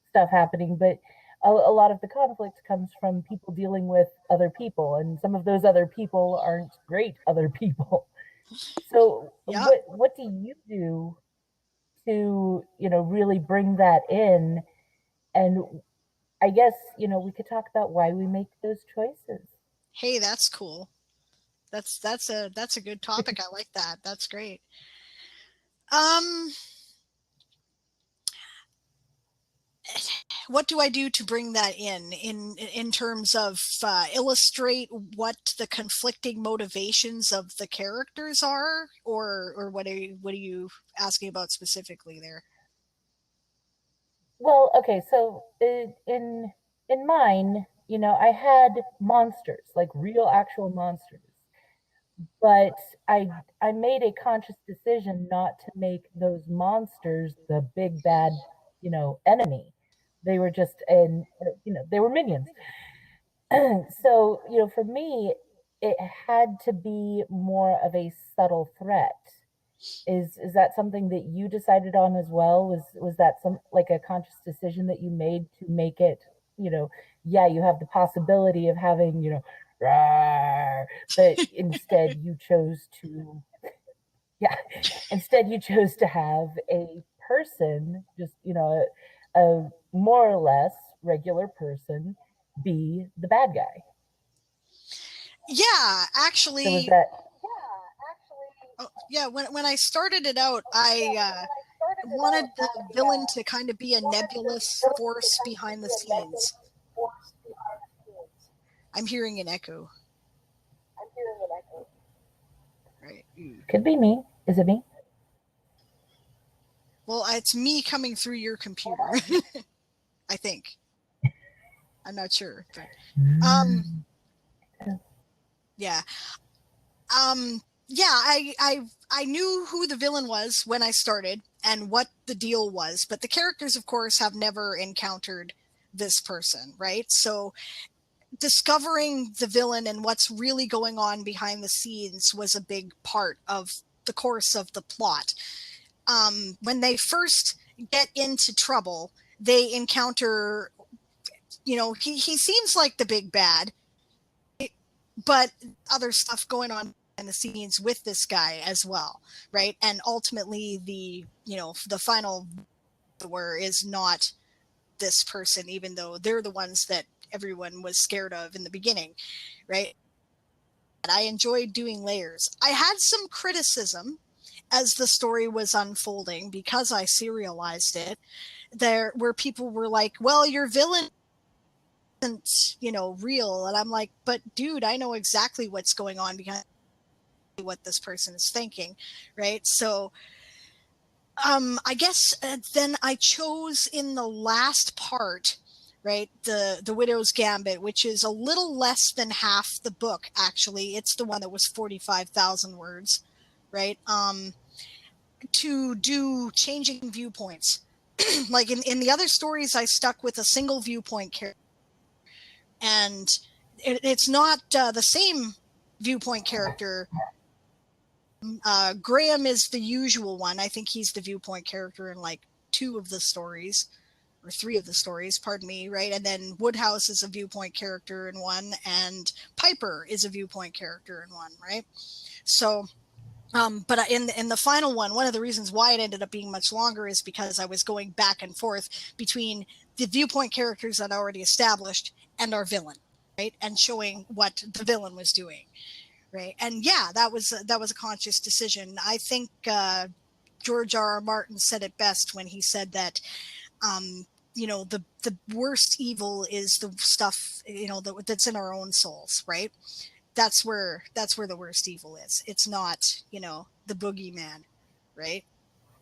stuff happening, but a lot of the conflict comes from people dealing with other people, and some of those other people aren't great other people. So yeah. what do you do to, really bring that in? And I guess, we could talk about why we make those choices. Hey, that's cool. That's a good topic. I like that. That's great. What do I do to bring that in terms of illustrate what the conflicting motivations of the characters are, or what are you asking about specifically there? Well, okay, so in mine, I had monsters, like real actual monsters, but I made a conscious decision not to make those monsters the big bad, enemy. They were just they were minions. So, for me, it had to be more of a subtle threat. Is that something that you decided on as well? Was that some like a conscious decision that you made to make it, yeah, you have the possibility of having, rawr, but instead you chose to, yeah, instead you chose to have a person, just, a more or less regular person be the bad guy. Yeah, So was actually, that yeah. When I started it out, I wanted the villain to kind of be a nebulous force behind the scenes. I'm hearing an echo. Right. Could be me. Is it me? Well, it's me coming through your computer. I think. I'm not sure, but yeah. Yeah, I knew who the villain was when I started and what the deal was, but the characters, of course, have never encountered this person, right? So discovering the villain and what's really going on behind the scenes was a big part of the course of the plot. When they first get into trouble, they encounter, he seems like the big bad, but other stuff going on in the scenes with this guy as well, right? And ultimately, the final is not this person, even though they're the ones that everyone was scared of in the beginning, right? I enjoyed doing layers. I had some criticism as the story was unfolding because I serialized it. There where people were like, "Well, your villain isn't, real," and I'm like, "But dude, I know exactly what's going on because what this person is thinking," right? So I guess then I chose in the last part, right, the Widow's Gambit, which is a little less than half the book. Actually, it's the one that was 45,000 words, right? To do changing viewpoints. Like in the other stories, I stuck with a single viewpoint character, and it's not the same viewpoint character. Graham is the usual one. I think he's the viewpoint character in like 2 of the stories, or 3 of the stories, pardon me, right? And then Woodhouse is a viewpoint character in one, and Piper is a viewpoint character in one, right? So, but in the final one of the reasons why it ended up being much longer is because I was going back and forth between the viewpoint characters that I already established and our villain, right? And showing what the villain was doing. Right. And yeah, that was a conscious decision. I think George R.R. Martin said it best when he said that, the worst evil is the stuff, that's in our own souls, right? That's where the worst evil is. It's not, the boogeyman, right?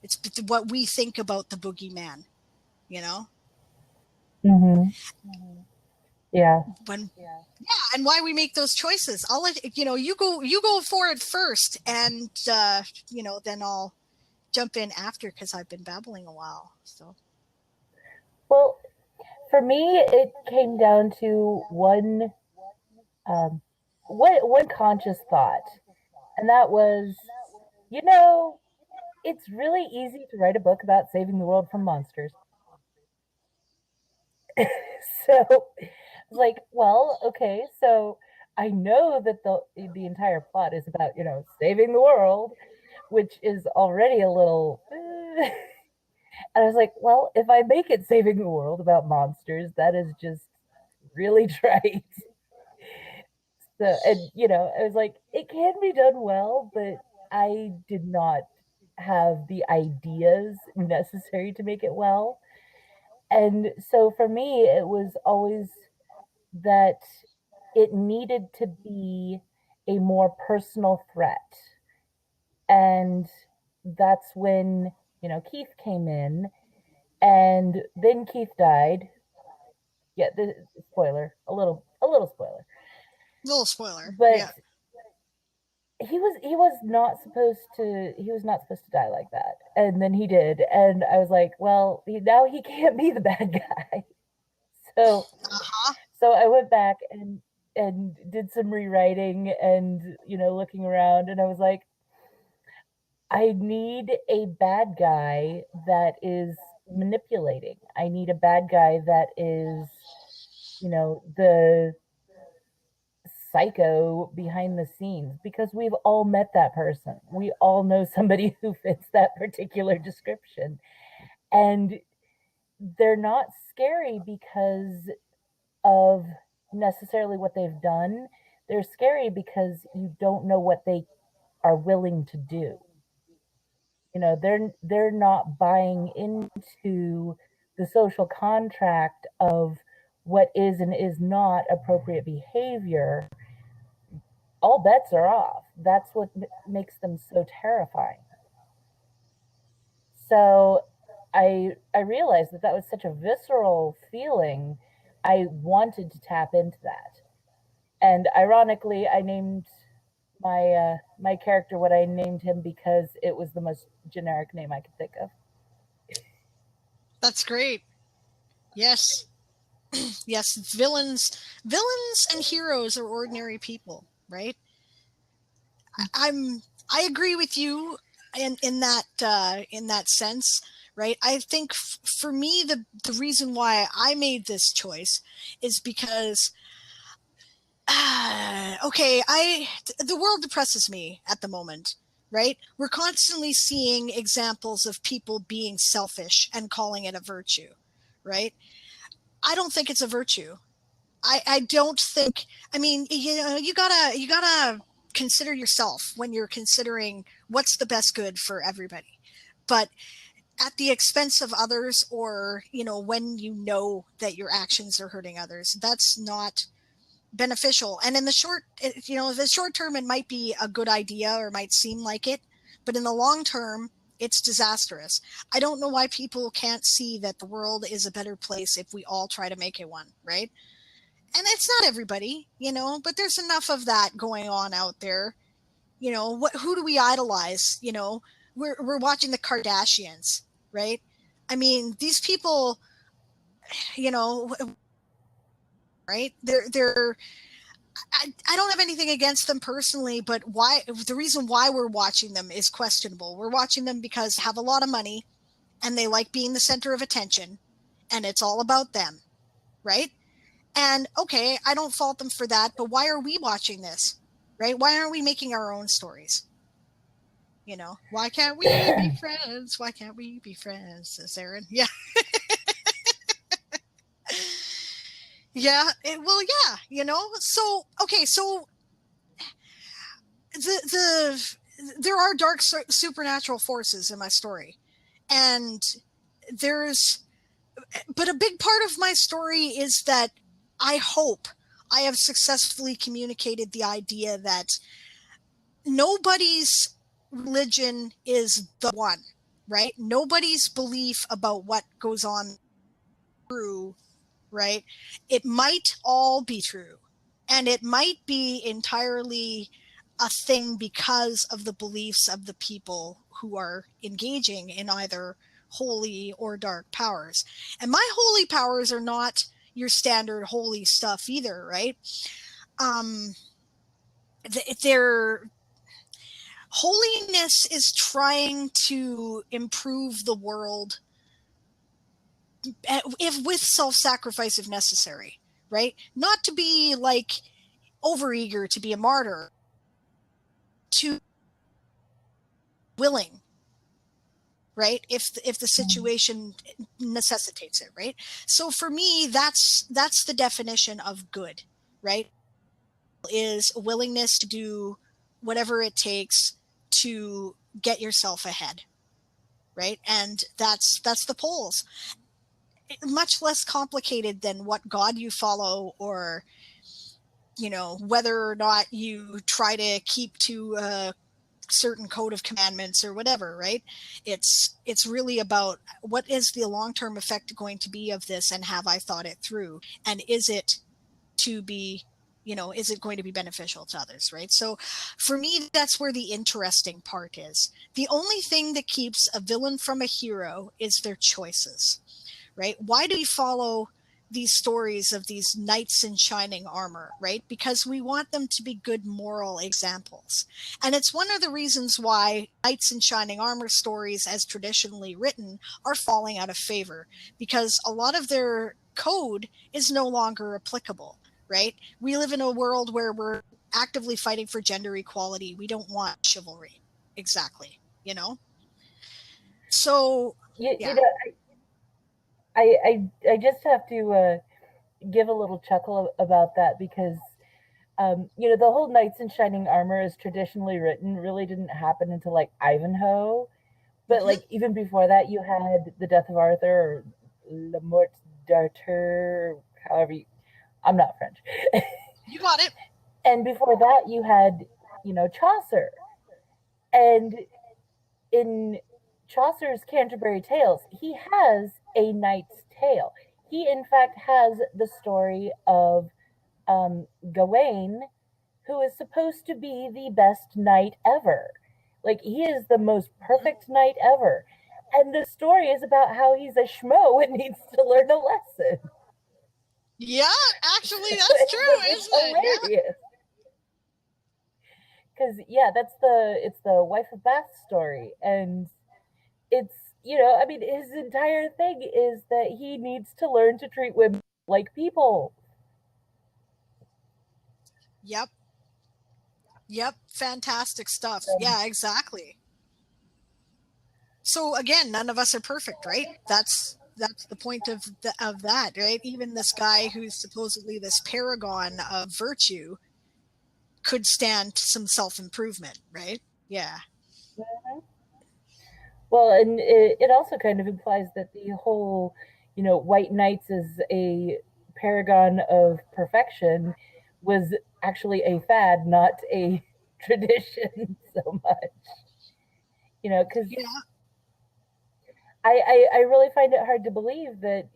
It's what we think about the boogeyman, Yeah. And why we make those choices. I'll let you go for it first, and then I'll jump in after because I've been babbling a while. So, well, for me, it came down to one conscious thought, and that was, it's really easy to write a book about saving the world from monsters. So it's like, well, okay, so I know that the entire plot is about, saving the world, which is already a little and I was like, well, if I make it saving the world about monsters, that is just really trite. So, and I was like, it can be done well, but I did not have the ideas necessary to make it well. And so for me, it was always that it needed to be a more personal threat. And that's when, Keith came in, and then Keith died. Yeah, the spoiler, a little spoiler. little spoiler, But yeah. he was not supposed to die like that, and then he did, and I was like, well, now he can't be the bad guy. So Uh-huh. so I went back and did some rewriting and looking around, and I was like, I need a bad guy that is manipulating. I need a bad guy that is, the psycho behind the scenes, because we've all met that person. We all know somebody who fits that particular description. And they're not scary because of necessarily what they've done. They're scary because you don't know what they are willing to do. They're not buying into the social contract of what is and is not appropriate behavior. All bets are off. That's what makes them so terrifying. So I realized that was such a visceral feeling. I wanted to tap into that, and ironically, I named my character what I named him because it was the most generic name I could think of. That's great. Yes. Yes, villains and heroes are ordinary people, right? I agree with you in that sense, right? I think for me the reason why I made this choice is because okay, the world depresses me at the moment, right? We're constantly seeing examples of people being selfish and calling it a virtue, right? I don't think it's a virtue. I don't think, I mean, you gotta consider yourself when you're considering what's the best good for everybody. But at the expense of others, or, when you know that your actions are hurting others, that's not beneficial. And in the short term, it might be a good idea or might seem like it, but in the long term, it's disastrous. I don't know why people can't see that the world is a better place if we all try to make it one, right? And it's not everybody, but there's enough of that going on out there. Who do we idolize? We're watching the Kardashians, right? I mean, these people, you know, right? I don't have anything against them personally, but the reason why we're watching them is questionable. We're watching them because they have a lot of money and they like being the center of attention, and it's all about them, right? And okay, I don't fault them for that, but why are we watching this, right? Why aren't we making our own stories? Why can't we be friends? Why can't we be friends? Says Aaron. Yeah. Yeah. So, okay. So there are dark supernatural forces in my story, and but a big part of my story is that I hope I have successfully communicated the idea that nobody's religion is the one, right? Nobody's belief about what goes on true, right? It might all be true, and it might be entirely a thing because of the beliefs of the people who are engaging in either holy or dark powers. And my holy powers are not your standard holy stuff either, right? They're holiness is trying to improve the world, if with self-sacrifice if necessary, right? Not to be like overeager to be a martyr, to willing, right? If the situation necessitates it, right? So for me, that's the definition of good, right? Is a willingness to do whatever it takes to get yourself ahead, right? And that's the poles. Much less complicated than what God you follow, or whether or not you try to keep to a certain code of commandments or whatever, right? It's really about what is the long-term effect going to be of this, and have I thought it through, and is it to be is it going to be beneficial to others, right? So for me, that's where the interesting part is. The only thing that keeps a villain from a hero is their choices, right? Why do we follow these stories of these knights in shining armor, right? Because we want them to be good moral examples. And it's one of the reasons why knights in shining armor stories, as traditionally written, are falling out of favor, because a lot of their code is no longer applicable, right? We live in a world where we're actively fighting for gender equality. We don't want chivalry. Exactly. So, yeah. I just have to give a little chuckle about that, because the whole knights in shining armor as traditionally written really didn't happen until like Ivanhoe. But like even before that, you had the death of Arthur, or La Mort d'Arthur, however I'm not French. You got it. And before that, you had Chaucer, and in Chaucer's Canterbury Tales, he has a knight's tale. He, in fact, has the story of Gawain, who is supposed to be the best knight ever. Like, he is the most perfect knight ever. And the story is about how he's a schmo and needs to learn a lesson. Yeah, actually, that's true, isn't it? Hilarious. Because it's the wife of Bath story, and it's I mean, his entire thing is that he needs to learn to treat women like people. Yep. Yep. Fantastic stuff. Yeah, exactly. So again, none of us are perfect, right? That's the point of that, right? Even this guy who's supposedly this paragon of virtue could stand some self-improvement, right? Yeah. Mm-hmm. Well, and it also kind of implies that the whole, white knights as a paragon of perfection was actually a fad, not a tradition so much. Because Yeah. I really find it hard to believe that,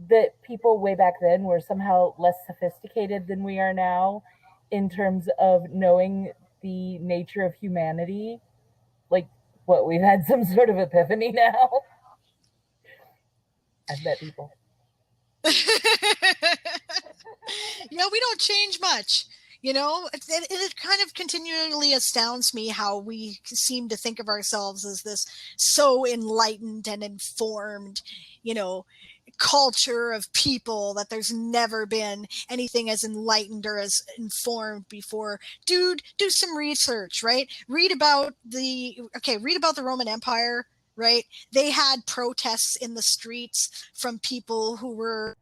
that people way back then were somehow less sophisticated than we are now in terms of knowing the nature of humanity. Like, what, we've had some sort of epiphany now? I've met people. Yeah, we don't change much. It kind of continually astounds me how we seem to think of ourselves as this so enlightened and informed, you know, culture of people, that there's never been anything as enlightened or as informed before. Dude, do some research, right? Read about the Roman Empire, right? They had protests in the streets from people who were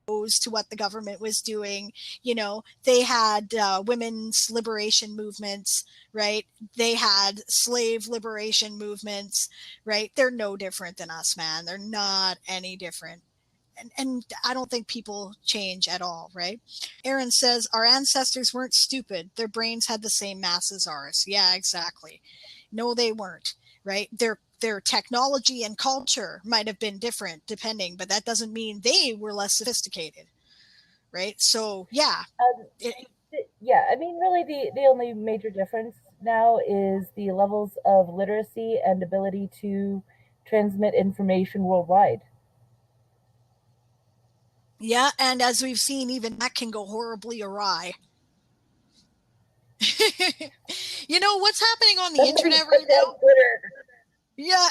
opposed to what the government was doing. They had women's liberation movements, right? They had slave liberation movements, right? They're no different than us, man. They're not any different. And I don't think people change at all, right? Aaron says our ancestors weren't stupid. Their brains had the same mass as ours. Yeah, exactly. No, they weren't, right? Their technology and culture might have been different depending, but that doesn't mean they were less sophisticated, right? So yeah. Um, yeah, I mean, really, the only major difference now is the levels of literacy and ability to transmit information worldwide. Yeah, and as we've seen, even that can go horribly awry. What's happening on the internet right now? Yeah,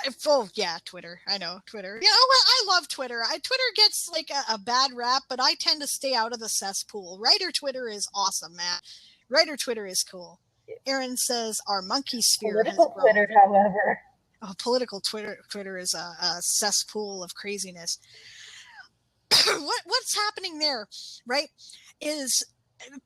yeah, Twitter. I know, Twitter. I love Twitter. Twitter gets like a bad rap, but I tend to stay out of the cesspool. Writer Twitter is awesome, man. Writer Twitter is cool. Aaron says our monkey sphere has Political grown. Twitter, however. Oh, political Twitter is a cesspool of craziness. What's happening there, right, is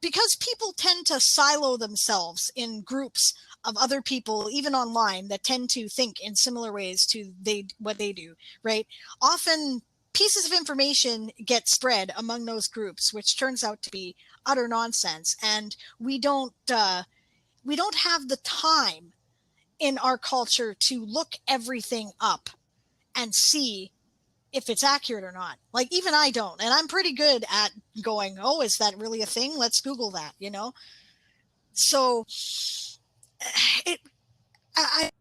because people tend to silo themselves in groups of other people, even online, that tend to think in similar ways to what they do, right? Often pieces of information get spread among those groups, which turns out to be utter nonsense, and we don't have the time in our culture to look everything up and see if it's accurate or not. Like, even I don't, and I'm pretty good at going, oh, is that really a thing? Let's Google that. So it I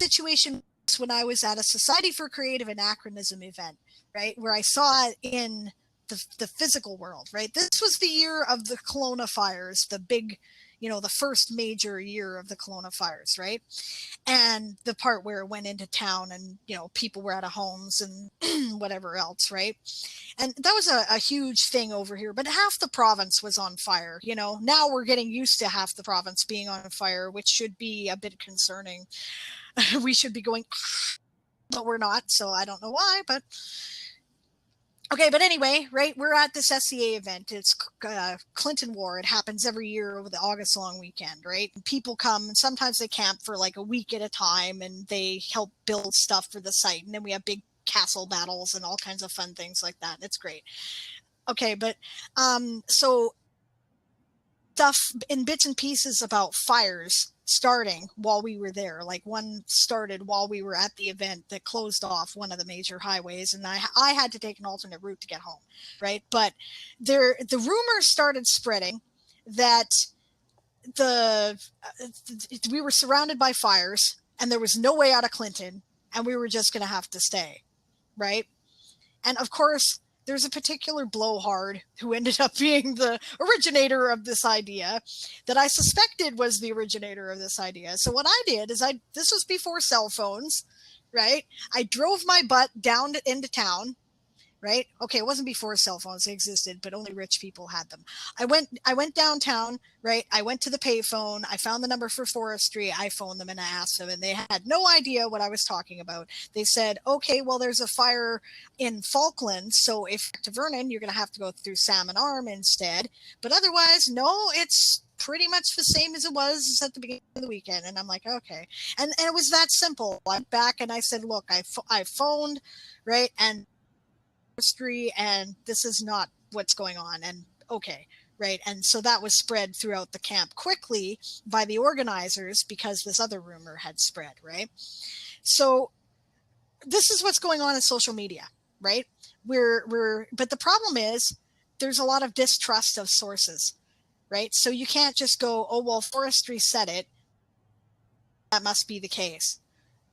situation when I was at a Society for Creative Anachronism event, right, where I saw it in the physical world, right? This was the year of the Kelowna fires, the big, the first major year of the Kelowna fires, right? And the part where it went into town and people were out of homes and whatever else, right? And that was a huge thing over here, but half the province was on fire. Now we're getting used to half the province being on fire, which should be a bit concerning. We should be going, but we're not, so I don't know why. But okay, but anyway, right, we're at this SCA event. It's Clinton War. It happens every year over the August long weekend, right? And people come, and sometimes they camp for like a week at a time, and they help build stuff for the site. And then we have big castle battles and all kinds of fun things like that. It's great. Okay, but so stuff in bits and pieces about fires starting while we were there. Like, one started while we were at the event that closed off one of the major highways, and I had to take an alternate route to get home, right? But the rumors started spreading that we were surrounded by fires and there was no way out of Clinton, and we were just going to have to stay, right? And of course, there's a particular blowhard who ended up being the originator of this idea that I suspected was the originator of this idea. So what I did is this was before cell phones, right? I drove my butt down into town, right? Okay, it wasn't before cell phones existed, but only rich people had them. I went downtown, right? I went to the payphone. I found the number for forestry. I phoned them and I asked them, and they had no idea what I was talking about. They said, "Okay, well, there's a fire in Falkland, so if to Vernon, you're going to have to go through Salmon Arm instead. But otherwise, no, it's pretty much the same as it was at the beginning of the weekend." And I'm like, okay, and it was that simple. I went back and I said, "Look, I phoned, right, and and this is not what's going on." And okay, right. And so that was spread throughout the camp quickly by the organizers because this other rumor had spread, right? So this is what's going on in social media, right? But the problem is there's a lot of distrust of sources, right? So you can't just go, "Oh, well, forestry said it, that must be the case,"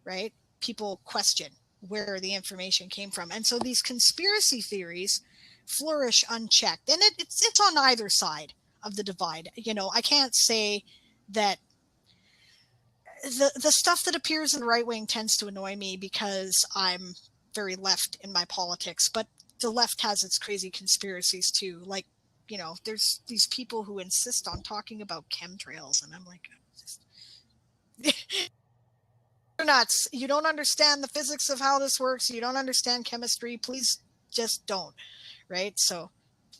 right? People question where the information came from. And so these conspiracy theories flourish unchecked. And it's on either side of the divide. I can't say that the stuff that appears in the right wing tends to annoy me because I'm very left in my politics, but the left has its crazy conspiracies too. Like, there's these people who insist on talking about chemtrails, and I'm like, you're nuts. You don't understand the physics of how this works. You don't understand chemistry. Please just don't. Right. So,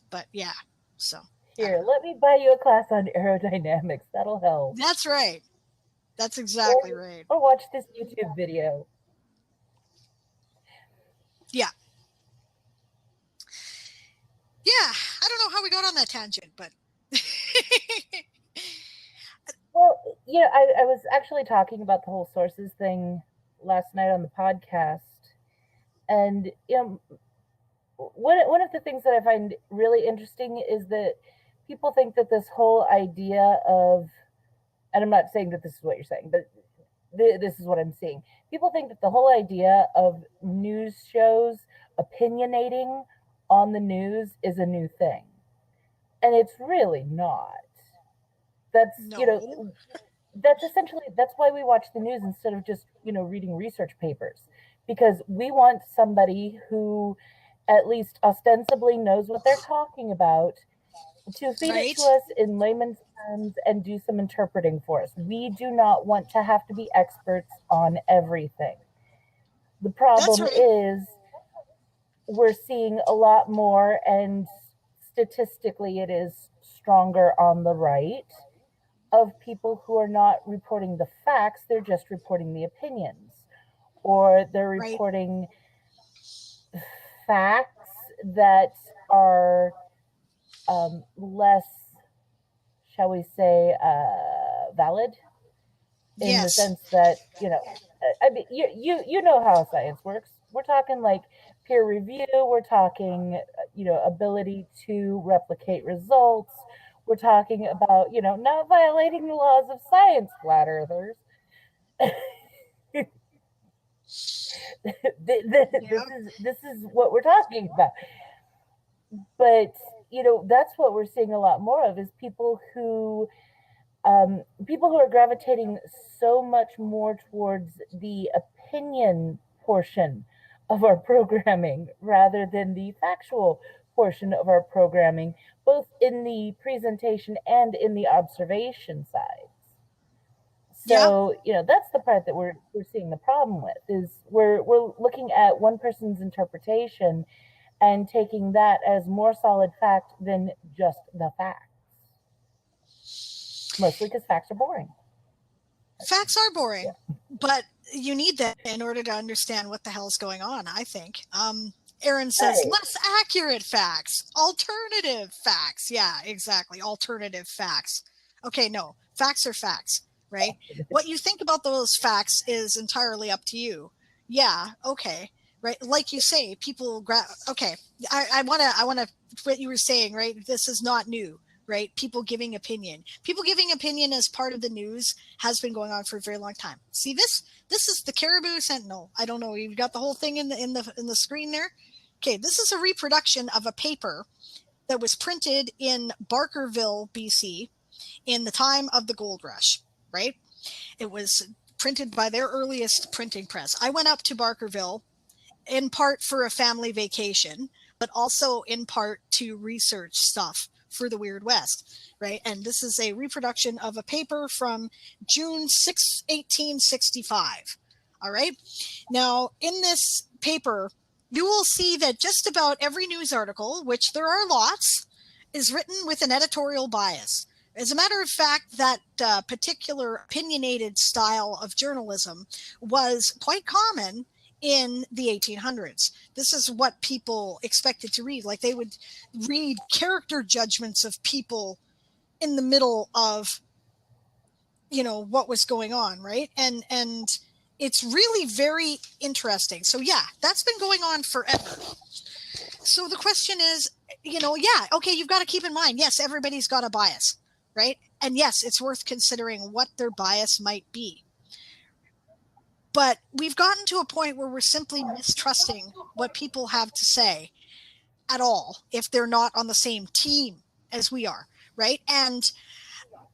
but yeah. So Here, let me buy you a class on aerodynamics. That'll help. That's right. That's exactly right. Or watch this YouTube video. Yeah. Yeah. I don't know how we got on that tangent, but. Well, I was actually talking about the whole sources thing last night on the podcast. And, one of the things that I find really interesting is that people think that this whole idea of, and I'm not saying that this is what you're saying, but this is what I'm seeing. People think that the whole idea of news shows opinionating on the news is a new thing. And it's really not. That's, No. that's why we watch the news instead of just, reading research papers, because we want somebody who at least ostensibly knows what they're talking about to feed it to us in layman's terms and do some interpreting for us. We do not want to have to be experts on everything. The problem is we're seeing a lot more, and statistically it is stronger on the right, of people who are not reporting the facts, they're just reporting the opinions, or they're reporting facts that are less, shall we say, valid, in the sense that, I mean, you know how science works. We're talking like peer review, we're talking, ability to replicate results. We're talking about, not violating the laws of science, flat earthers. This is what we're talking about. But, that's what we're seeing a lot more of, is people who are gravitating so much more towards the opinion portion of our programming rather than the factual portion of our programming, both in the presentation and in the observation side. So, that's the part that we're seeing the problem with, is we're looking at one person's interpretation and taking that as more solid fact than just the facts. Mostly because facts are boring. Facts are boring, but you need that in order to understand what the hell's going on, I think. Aaron says less accurate facts, alternative facts. Yeah, exactly. Alternative facts. Okay, no, facts are facts, right? What you think about those facts is entirely up to you. Yeah, okay, right. Like you say, people okay. I want to what you were saying, right? This is not new. Right? People giving opinion as part of the news has been going on for a very long time. See, this is the Caribou Sentinel. I don't know. You've got the whole thing in the screen there. Okay. This is a reproduction of a paper that was printed in Barkerville, BC in the time of the gold rush, right? It was printed by their earliest printing press. I went up to Barkerville in part for a family vacation, but also in part to research stuff for the Wyrd West, right? And this is a reproduction of a paper from June 6, 1865. All right. Now, in this paper, you will see that just about every news article, which there are lots, is written with an editorial bias. As a matter of fact, that particular opinionated style of journalism was quite common in the 1800s. This is what people expected to read. Like, they would read character judgments of people in the middle of, you know, what was going on, right? And it's really very interesting. So yeah, that's been going on forever. So the question is, you know, yeah, okay, you've got to keep in mind, yes, everybody's got a bias, right? And yes, it's worth considering what their bias might be. But we've gotten to a point where we're simply mistrusting what people have to say at all if they're not on the same team as we are, right? And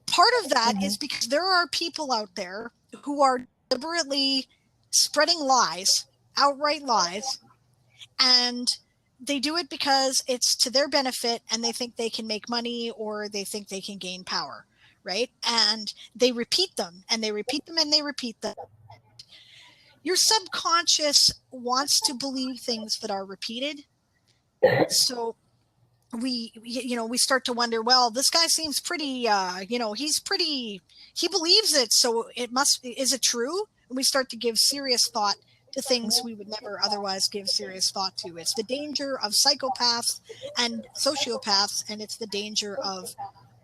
part of that is because there are people out there who are deliberately spreading lies, outright lies, and they do it because it's to their benefit and they think they can make money or they think they can gain power, right? And they repeat them and they repeat them and they repeat them. Your subconscious wants to believe things that are repeated. So we start to wonder, well, this guy seems pretty, he believes it. So is it true? And we start to give serious thought to things we would never otherwise give serious thought to. It's the danger of psychopaths and sociopaths, and it's the danger of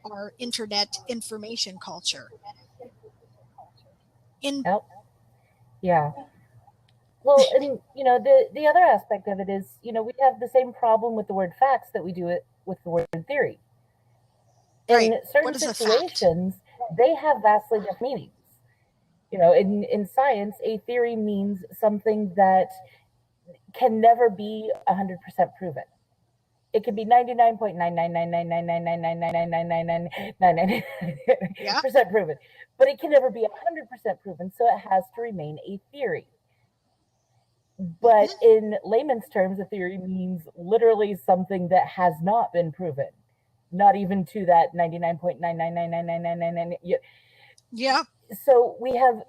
our internet information culture. Yeah. Well, and the other aspect of it is, we have the same problem with the word facts that we do it with the word theory. In certain situations, they have vastly different meanings. In science, a theory means something that can never be 100% proven. It can be 99.9999999999999% proven, but it can never be 100% proven, so it has to remain a theory. But in layman's terms, a theory means literally something that has not been proven, not even to that 99.9999999. Yeah. So we have,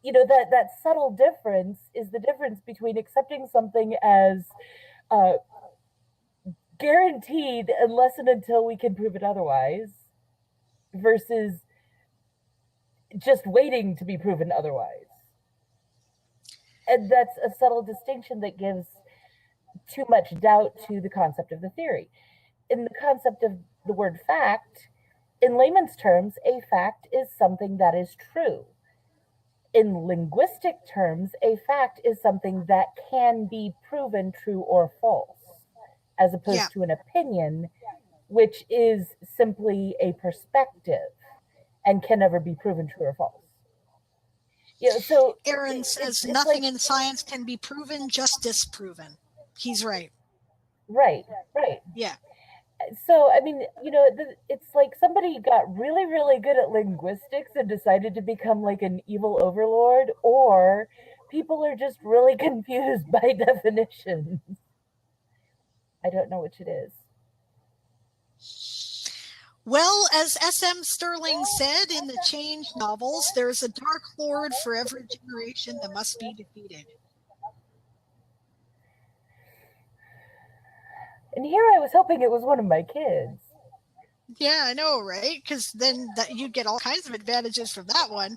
that subtle difference is the difference between accepting something as guaranteed unless and until we can prove it otherwise, versus just waiting to be proven otherwise. And that's a subtle distinction that gives too much doubt to the concept of the theory. In the concept of the word fact, in layman's terms, a fact is something that is true. In linguistic terms, a fact is something that can be proven true or false, as opposed to an opinion, which is simply a perspective and can never be proven true or false. So Aaron says nothing in science can be proven, just disproven. He's right. Right. Yeah. So, I mean, it's like somebody got really, really good at linguistics and decided to become like an evil overlord, or people are just really confused by definitions. I don't know which it is. Well, as S.M. Stirling said in the Change novels, there's a dark lord for every generation that must be defeated. And here I was hoping it was one of my kids. Yeah, I know, right? Because then you'd get all kinds of advantages from that one.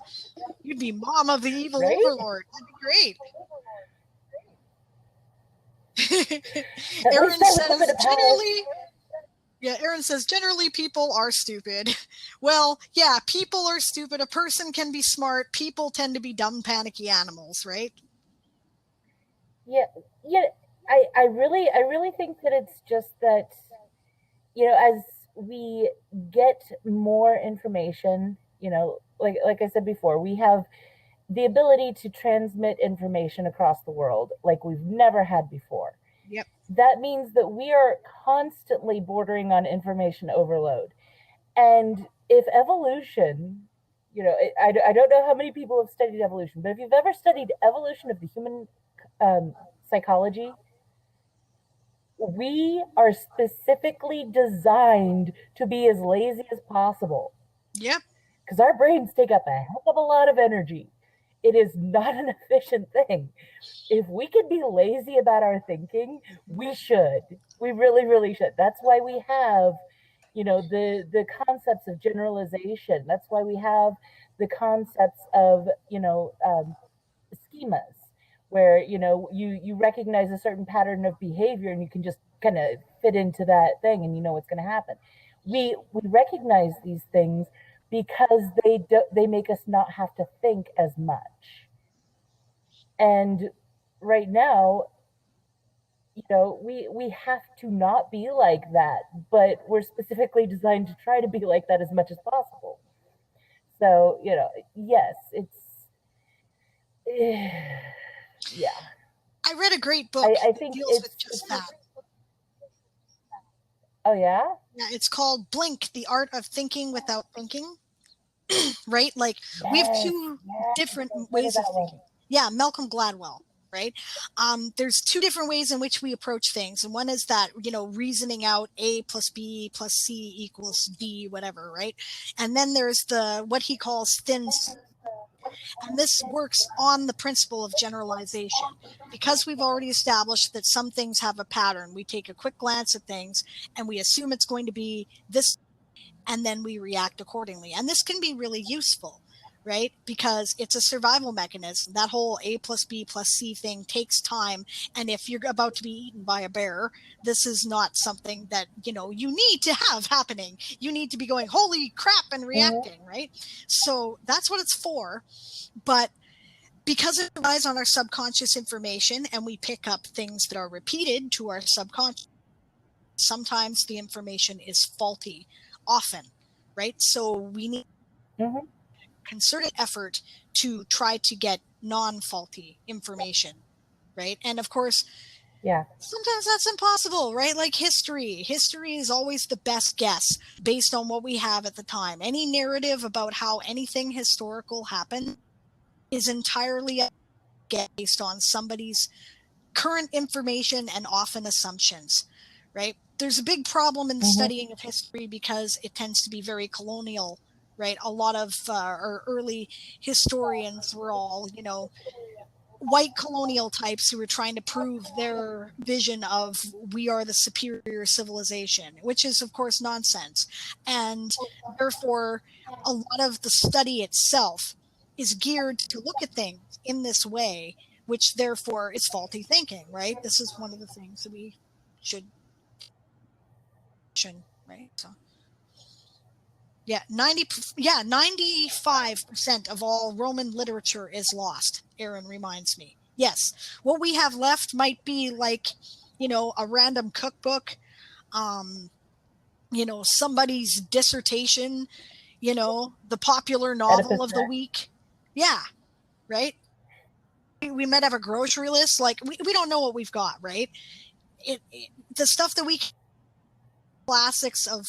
You'd be mom of the evil overlord. That'd be great. Aaron says Aaron says, generally people are stupid. Well, yeah, people are stupid. A person can be smart. People tend to be dumb, panicky animals, right? Yeah. I really think that it's just that, as we get more information, like I said before, we have the ability to transmit information across the world like we've never had before. Yep. That means that we are constantly bordering on information overload. And if evolution, I don't know how many people have studied evolution, but if you've ever studied evolution of the human psychology, we are specifically designed to be as lazy as possible. Yep. Because our brains take up a heck of a lot of energy. It is not an efficient thing. If we could be lazy about our thinking, we should. We really, really should. That's why we have, the concepts of generalization. That's why we have the concepts of, schemas, where you recognize a certain pattern of behavior and you can just kind of fit into that thing and you know what's going to happen. We recognize these things because they make us not have to think as much. And right now, we have to not be like that, but we're specifically designed to try to be like that as much as possible. So, yes, it's yeah. I read a great book I that think deals with just that. Oh yeah? Yeah, it's called Blink, The Art of Thinking Without Thinking. Right? Like, we have Yes, two different I've heard of ways of that one. thinking. Yeah, Malcolm Gladwell, right? There's two different ways in which we approach things. And one is that, reasoning out A plus B plus C equals D, whatever, right? And then there's what he calls thin. And this works on the principle of generalization. Because we've already established that some things have a pattern, we take a quick glance at things and we assume it's going to be this, and then we react accordingly. And this can be really useful, right? Because it's a survival mechanism. That whole A plus B plus C thing takes time. And if you're about to be eaten by a bear, this is not something that, you need to have happening. You need to be going, holy crap, and reacting, right? So that's what it's for. But because it relies on our subconscious information and we pick up things that are repeated to our subconscious, sometimes the information is faulty, often, right? So we need concerted effort to try to get non-faulty information, right? And of course, yeah, sometimes that's impossible, right? Like history is always the best guess based on what we have at the time. Any narrative about how anything historical happened is entirely based on somebody's current information and often assumptions, right? There's a big problem in the studying of history because it tends to be very colonial, right? A lot of our early historians were all, white colonial types who were trying to prove their vision of we are the superior civilization, which is of course nonsense. And therefore, a lot of the study itself is geared to look at things in this way, which therefore is faulty thinking, right? This is one of the things that we should, right? So yeah, 95% of all Roman literature is lost, Aaron reminds me. Yes, what we have left might be like, a random cookbook, somebody's dissertation, the popular novel of the week. Yeah, right? We might have a grocery list. Like, we don't know what we've got, right? The stuff that we classics of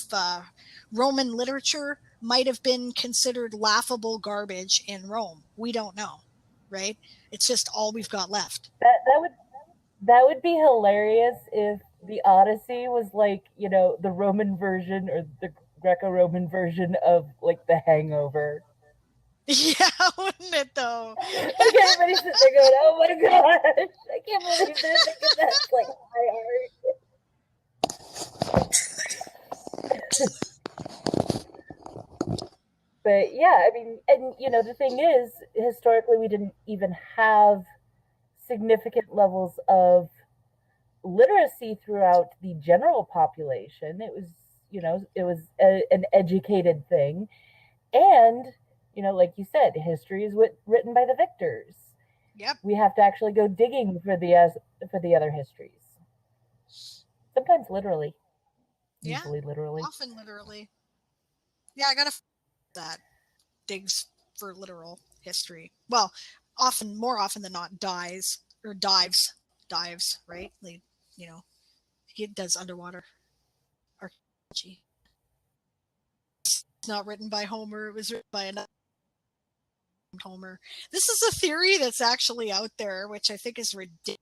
Roman literature might have been considered laughable garbage in Rome. We don't know, right? It's just all we've got left. That would be hilarious if the Odyssey was like, the Roman version or the Greco-Roman version of like the Hangover. Yeah, wouldn't it though? Like everybody's sitting there going, "Oh my gosh, I can't believe they're thinking that's like high art." But yeah, I mean, and the thing is, historically, we didn't even have significant levels of literacy throughout the general population. It was, an educated thing, and like you said, history is written by the victors. Yep. We have to actually go digging for the other histories. Sometimes literally. Yeah. Usually literally. Often literally. Yeah, I gotta that digs for literal history. Well, more often than not, dives, right? Like, he does underwater archaeology. It's not written by Homer. It was written by another Homer. This is a theory that's actually out there, which I think is ridiculous.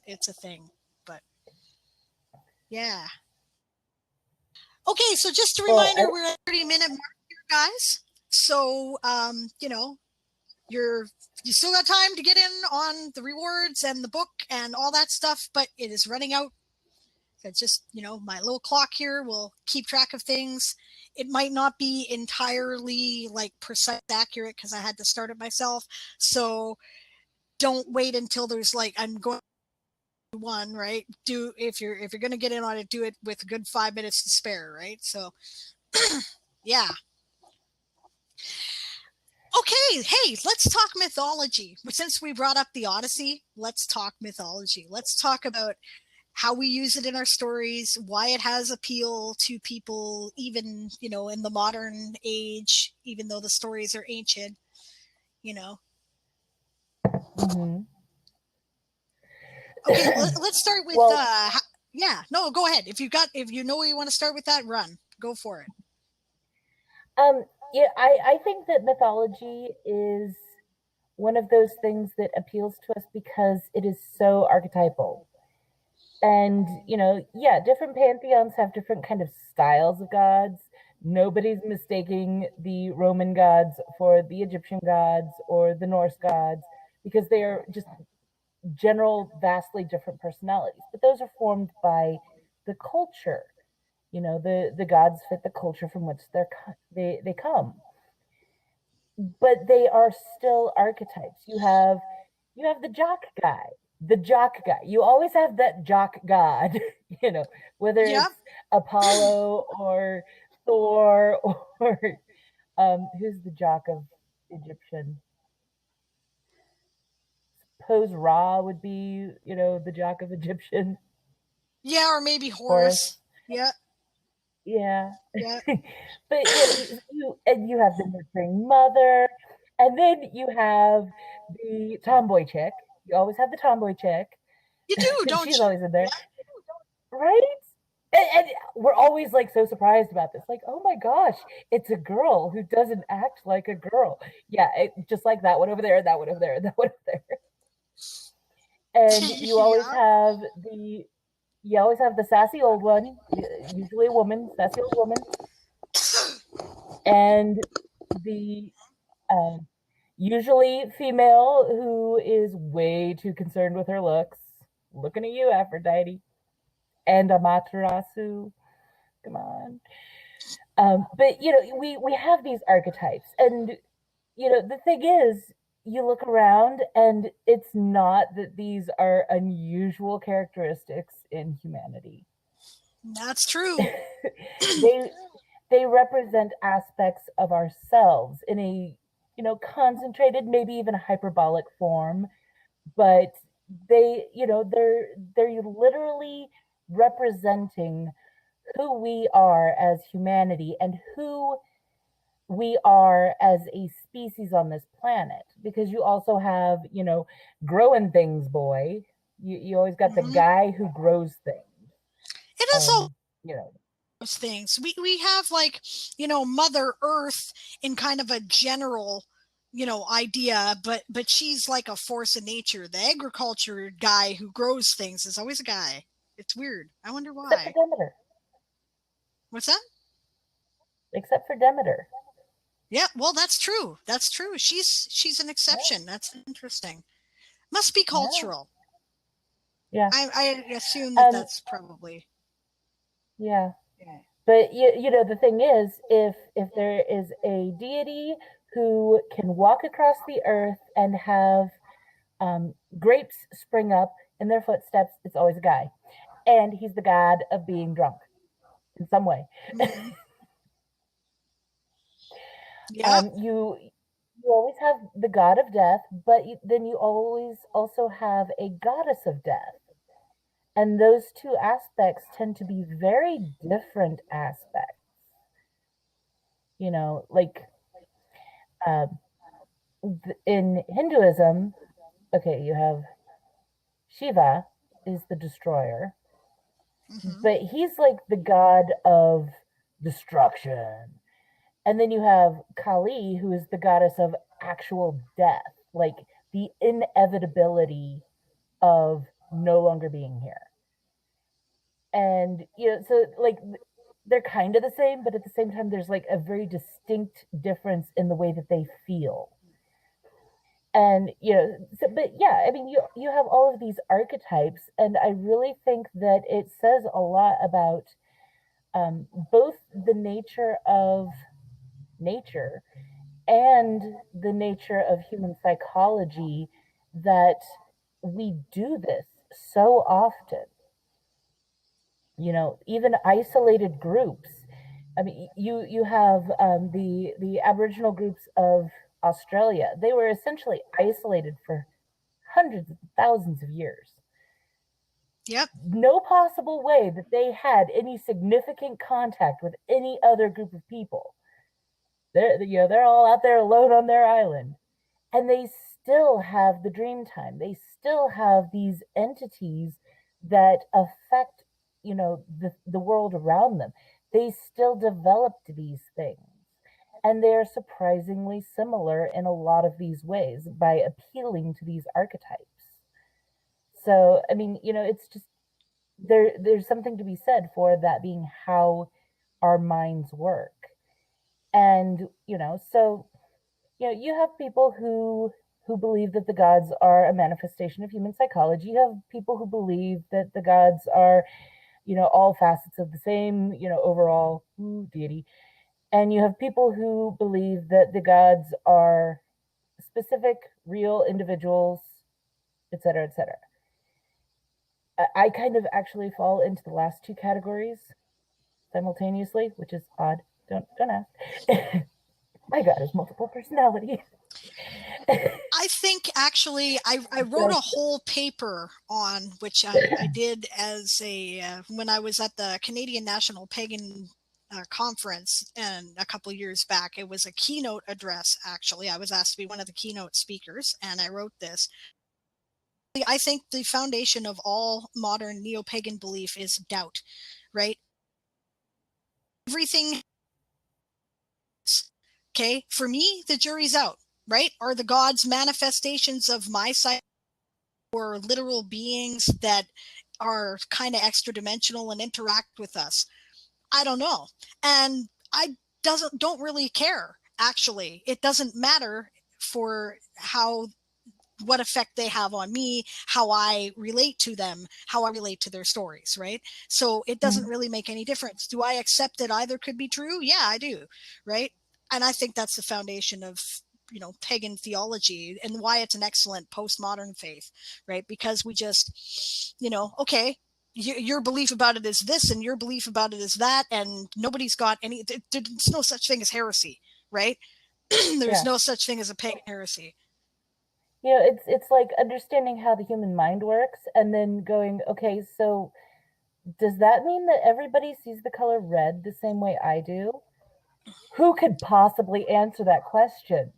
it's a thing. But yeah. Okay, so just a reminder, we're at 30-minute mark here, guys. So you still got time to get in on the rewards and the book and all that stuff, but it is running out. It's just, my little clock here will keep track of things. It might not be entirely like precise accurate because I had to start it myself. So don't wait until there's like, I'm going to one, right? If you're going to get in on it, do it with a good 5 minutes to spare, right? So yeah. Okay, hey, let's talk mythology. Since we brought up the Odyssey, let's talk mythology. Let's talk about how we use it in our stories, why it has appeal to people, even, in the modern age, even though the stories are ancient, Mm-hmm. Okay, let's start with, no, go ahead. If you know where you want to start with that, run. Go for it. Yeah, I think that mythology is one of those things that appeals to us because it is so archetypal. And, different pantheons have different kind of styles of gods. Nobody's mistaking the Roman gods for the Egyptian gods or the Norse gods because they are just general, vastly different personalities. But those are formed by the culture. The gods fit the culture from which they come. But they are still archetypes. You have the jock guy. The jock guy. You always have that jock god, whether it's Apollo or Thor or who's the jock of Egyptian? Suppose Ra would be, the jock of Egyptian. Yeah, or maybe Horus. Yeah. Yeah. Yeah. But you have the nurturing mother, and then you have the tomboy chick. You always have the tomboy chick. You do, don't She's you? always in there. Right? And we're always like so surprised about this. Like, oh my gosh, it's a girl who doesn't act like a girl. Yeah, just like that one over there, that one over there, that one over there. And you always have the sassy old one, usually a woman, sassy old woman, and the usually female who is way too concerned with her looks. Looking at you, Aphrodite, and Amaterasu. Come on. But we have these archetypes, and the thing is, you look around, and it's not that these are unusual characteristics in humanity. That's true. They represent aspects of ourselves in a concentrated, maybe even hyperbolic form, but they're literally representing who we are as humanity and who we are as a species on this planet. Because you also have growing things boy. You always got the guy who grows things. It is those things. We have like, Mother Earth in kind of a general idea, but she's like a force of nature. The agriculture guy who grows things is always a guy. It's weird. I wonder why. Except for Demeter. What's that? Except for Demeter. Yeah, well, that's true. That's true. She's an exception. Yeah. That's interesting. Must be cultural. Yeah. I assume that that's probably. Yeah. But the thing is, if there is a deity who can walk across the earth and have grapes spring up in their footsteps, it's always a guy, and he's the god of being drunk in some way. Mm-hmm. Yeah. You always have the god of death, but then you always also have a goddess of death. And those two aspects tend to be very different aspects. Like in Hinduism, okay, you have Shiva is the destroyer, but he's like the god of destruction. And then you have Kali, who is the goddess of actual death, like the inevitability of no longer being here. And, you know, so like they're kind of the same, but at the same time, there's like a very distinct difference in the way that they feel. And, you know, so, but yeah, I mean, you have all of these archetypes, and I really think that it says a lot about both the nature of nature and the nature of human psychology, that we do this so often. You know, even isolated groups. I mean, you have the Aboriginal groups of Australia. They were essentially isolated for hundreds of thousands of years. Yep. No possible way that they had any significant contact with any other group of people. They're all out there alone on their island, and they still have the dream time. They still have these entities that affect, you know, the world around them. They still developed these things, and they're surprisingly similar in a lot of these ways by appealing to these archetypes. So, I mean, you know, it's just there's something to be said for that being how our minds work. And, you know, so, you know, you have people who believe that the gods are a manifestation of human psychology. You have people who believe that the gods are, you know, all facets of the same, you know, overall deity. And you have people who believe that the gods are specific, real individuals, etc., etc. I kind of actually fall into the last two categories simultaneously, which is odd. Don't ask. My God has multiple personalities. I think actually I wrote a whole paper on which I did as a when I was at the Canadian National Pagan conference and a couple years back. It was a keynote address. Actually, I was asked to be one of the keynote speakers, and I wrote this. I think the foundation of all modern neo-pagan belief is doubt, right? Everything. Okay, for me, the jury's out. Right? Are the gods manifestations of my side, or literal beings that are kind of extra dimensional and interact with us? I don't know. And I don't really care. Actually, it doesn't matter for what effect they have on me, how I relate to them, how I relate to their stories, right? So it doesn't really make any difference. Do I accept that either could be true? Yeah, I do, right? And I think that's the foundation of, you know, pagan theology, and why it's an excellent postmodern faith, right? Because we just, you know, okay, your belief about it is this and your belief about it is that, and nobody's got any, there's no such thing as heresy, right? There's no such thing as a pagan heresy. You know, it's like understanding how the human mind works and then going, okay, so does that mean that everybody sees the color red the same way I do? Who could possibly answer that question?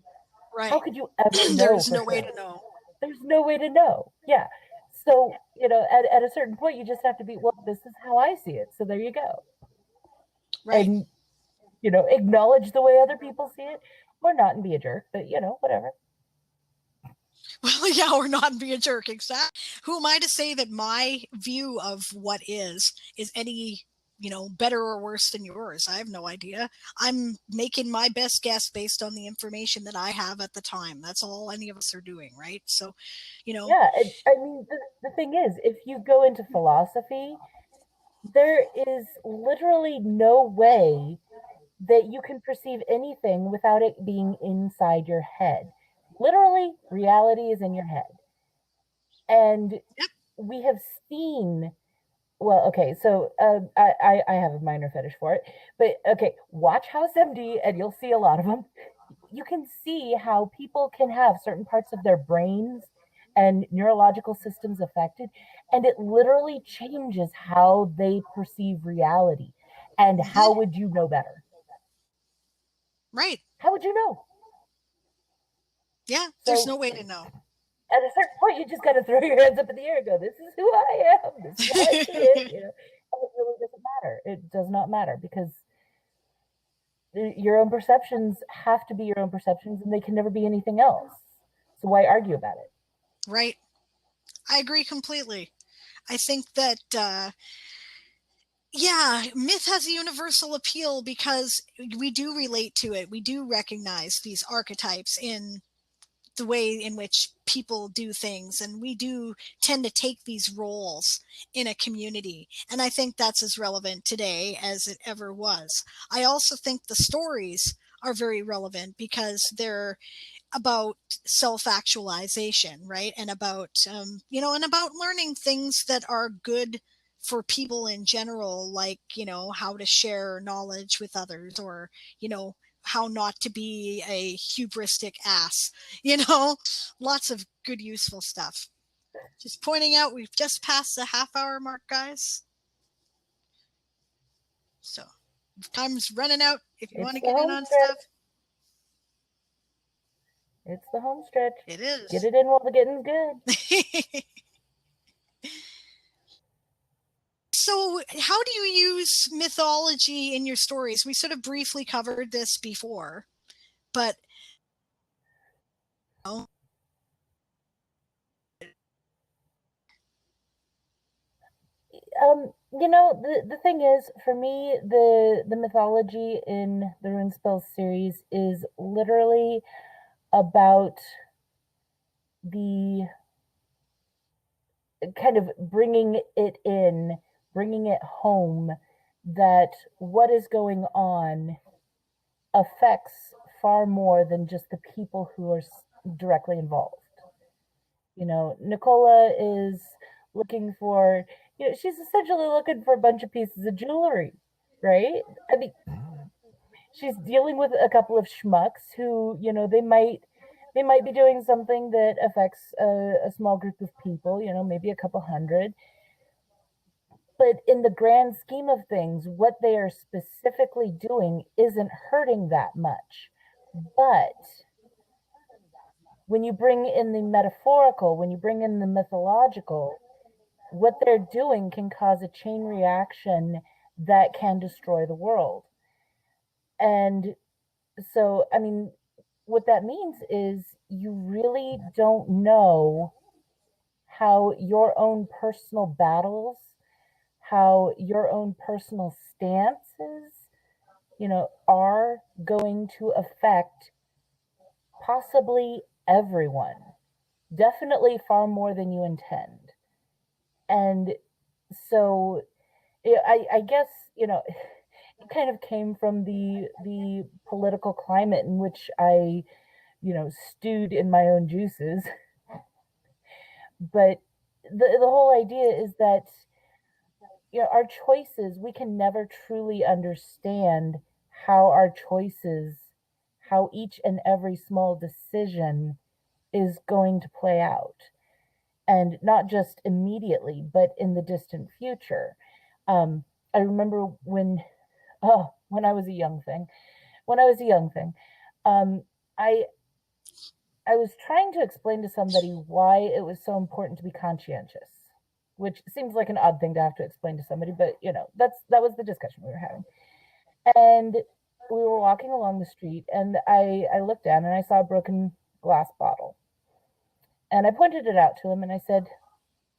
Right. How could you ever know? There's no sure? way to know. There's no way to know. Yeah. So, you know, at a certain point, you just have to be, well, this is how I see it. So there you go. Right. And, you know, acknowledge the way other people see it, or not and be a jerk, but, you know, whatever. Well, yeah, or not and be a jerk. Exactly. Who am I to say that my view of what is any, you know, better or worse than yours? I have no idea. I'm making my best guess based on the information that I have at the time. That's all any of us are doing, right? So, you know. Yeah, I mean, the thing is, if you go into philosophy, there is literally no way that you can perceive anything without it being inside your head. Literally, reality is in your head. And Yep. we have seen, well, okay, so I have a minor fetish for it, but okay, watch House MD and you'll see a lot of them. You can see how people can have certain parts of their brains and neurological systems affected, and it literally changes how they perceive reality. And how would you know better? Right. How would you know? Yeah, there's no way to know. At a certain point, you just got to throw your hands up in the air and go, "This is who I am. This is how I see it." You know, and it really doesn't matter. It does not matter, because your own perceptions have to be your own perceptions, and they can never be anything else. So why argue about it? Right. I agree completely. I think that yeah, myth has a universal appeal because we do relate to it. We do recognize these archetypes in the way in which people do things, and we do tend to take these roles in a community, and I think that's as relevant today as it ever was. I also think the stories are very relevant because they're about self-actualization, right? And about and about learning things that are good for people in general, like how to share knowledge with others, or how not to be a hubristic ass. Lots of good useful stuff. Just pointing out, we've just passed the half-hour mark, guys, so time's running out if you want to get in on stuff. It's the home stretch. It is. Get it in while the getting's good. So how do you use mythology in your stories? We sort of briefly covered this before, but the thing is, for me, the mythology in the Runespell series is literally about the kind of bringing it home, that what is going on affects far more than just the people who are directly involved. Nicola is looking for, she's essentially looking for a bunch of pieces of jewelry, right? I mean, she's dealing with a couple of schmucks who, they might be doing something that affects a small group of people, maybe a couple hundred. But in the grand scheme of things, what they are specifically doing isn't hurting that much. But when you bring in the metaphorical, when you bring in the mythological, what they're doing can cause a chain reaction that can destroy the world. And so, I mean, what that means is you really don't know how your own personal battles, how your own personal stances, are going to affect possibly everyone. Definitely far more than you intend. And so I guess, it kind of came from the political climate in which I, stewed in my own juices. But the whole idea is that, our choices, we can never truly understand how our choices, how each and every small decision is going to play out. And not just immediately, but in the distant future. I remember when I was a young thing, I was trying to explain to somebody why it was so important to be conscientious, which seems like an odd thing to have to explain to somebody, but that was the discussion we were having. And we were walking along the street, and I looked down and I saw a broken glass bottle. And I pointed it out to him and I said,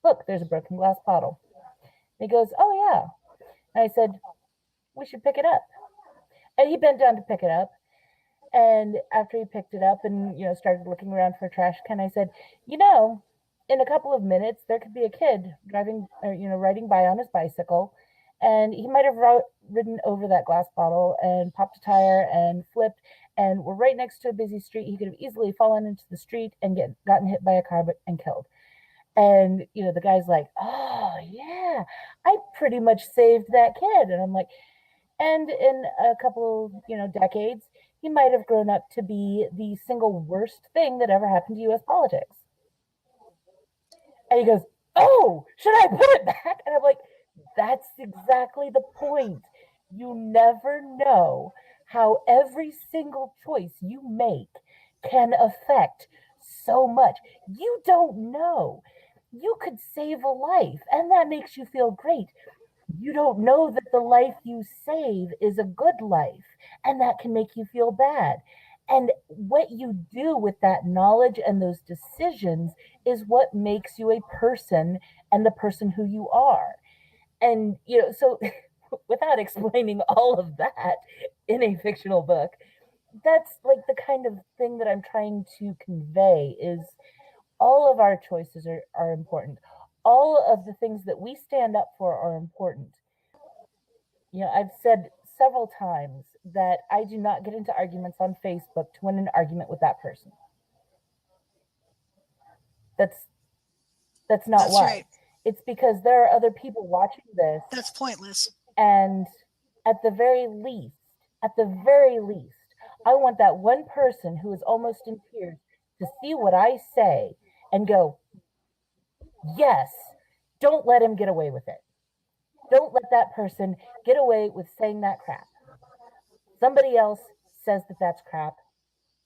"Look, there's a broken glass bottle." And he goes, "Oh, yeah." And I said, "We should pick it up." And he bent down to pick it up. And after he picked it up and, started looking around for a trash can, I said, in a couple of minutes, there could be a kid driving or, riding by on his bicycle, and he might have ridden over that glass bottle and popped a tire and flipped, and we're right next to a busy street. He could have easily fallen into the street and gotten hit by a car and killed. And, the guy's like, "Oh, yeah, I pretty much saved that kid." And I'm like, and in a couple, decades, he might have grown up to be the single worst thing that ever happened to U.S. politics. And he goes, "Oh, should I put it back?" And I'm like, that's exactly the point. You never know how every single choice you make can affect so much. You don't know. You could save a life, and that makes you feel great. You don't know that the life you save is a good life, and that can make you feel bad. And what you do with that knowledge and those decisions is what makes you a person and the person who you are. And, so without explaining all of that in a fictional book, that's like the kind of thing that I'm trying to convey is all of our choices are important. All of the things that we stand up for are important. I've said several times that I do not get into arguments on Facebook to win an argument with that person. That's not That's why. right. It's because there are other people watching this, That's pointless. and at the very least, I want that one person who is almost in tears to see what I say and go, yes, don't let him get away with it. Don't let that person get away with saying that crap. Somebody else says that that's crap.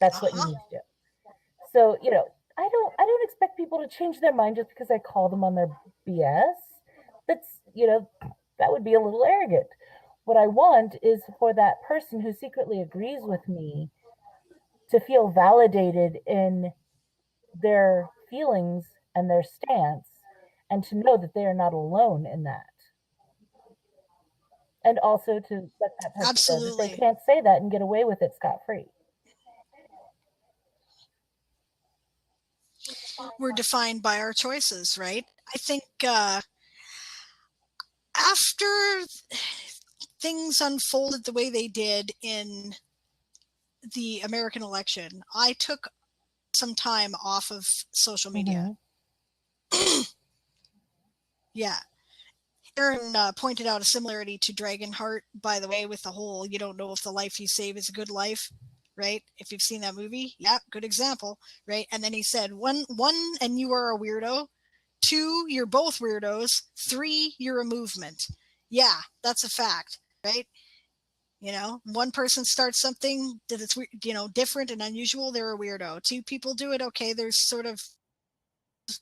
That's what you need to do. So, I don't expect people to change their mind just because I call them on their BS. That's, that would be a little arrogant. What I want is for that person who secretly agrees with me to feel validated in their feelings and their stance, and to know that they are not alone in that. And also to let that person know that they Absolutely. can't say that and get away with it scot-free. We're defined by our choices, right? I think after things unfolded the way they did in the American election, I took some time off of social media. Mm-hmm. Yeah. Aaron pointed out a similarity to Dragonheart, by the way, with the whole you don't know if the life you save is a good life, right? If you've seen that movie, yeah, good example, right? And then he said, one, and you are a weirdo. 2, you're both weirdos. 3, you're a movement. Yeah, that's a fact, right? One person starts something that's different and unusual, they're a weirdo. 2 people do it, okay, there's sort of,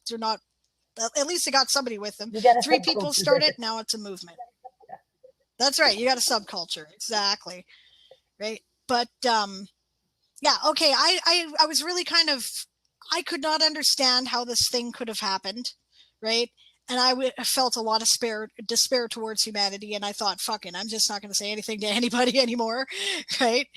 they're not, at least they got somebody with them. 3 people start it, now it's a movement. That's right, you got a subculture, exactly, right? But yeah, okay, I was really kind of, I could not understand how this thing could have happened, right? And I felt a lot of despair towards humanity, and I thought, fucking, I'm just not going to say anything to anybody anymore, right?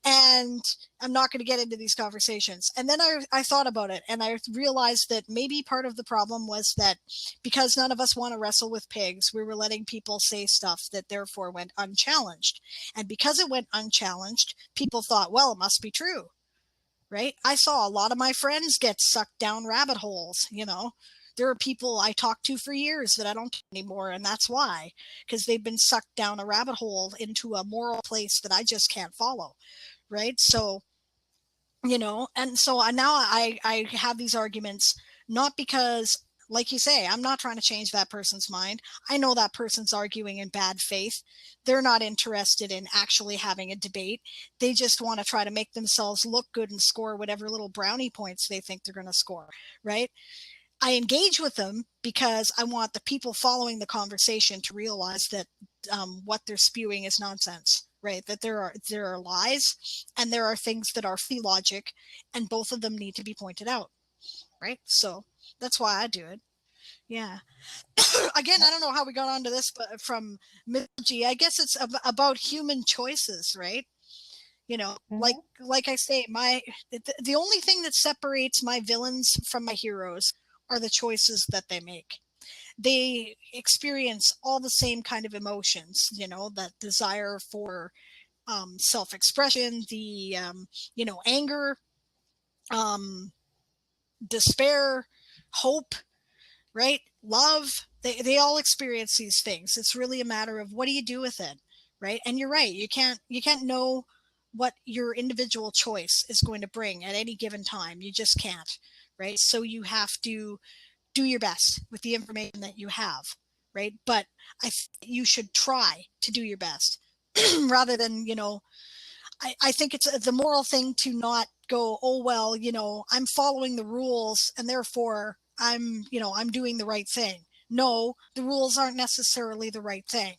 And I'm not going to get into these conversations. And then I thought about it, and I realized that maybe part of the problem was that because none of us want to wrestle with pigs, we were letting people say stuff that therefore went unchallenged. And because it went unchallenged, people thought, well, it must be true, right? I saw a lot of my friends get sucked down rabbit holes, There are people I talked to for years that I don't anymore, and that's why, because they've been sucked down a rabbit hole into a moral place that I just can't follow, right? So, and so now I have these arguments, not because, like you say, I'm not trying to change that person's mind. I know that person's arguing in bad faith. They're not interested in actually having a debate. They just want to try to make themselves look good and score whatever little brownie points they think they're going to score, right? I engage with them because I want the people following the conversation to realize that what they're spewing is nonsense, right? That there are lies and there are things that are logic, and both of them need to be pointed out, right? So that's why I do it. Yeah. Again, I don't know how we got onto this, but from mythology, I guess it's about human choices, right? Like I say, the only thing that separates my villains from my heroes are the choices that they make. They experience all the same kind of emotions, that desire for self-expression, the anger, despair, hope, right? Love. They all experience these things. It's really a matter of what do you do with it, right? And you're right. You can't know what your individual choice is going to bring at any given time. You just can't, right? So you have to do your best with the information that you have, right? But you should try to do your best rather than, I think it's the moral thing to not go, oh, well, I'm following the rules and therefore I'm doing the right thing. No, the rules aren't necessarily the right thing.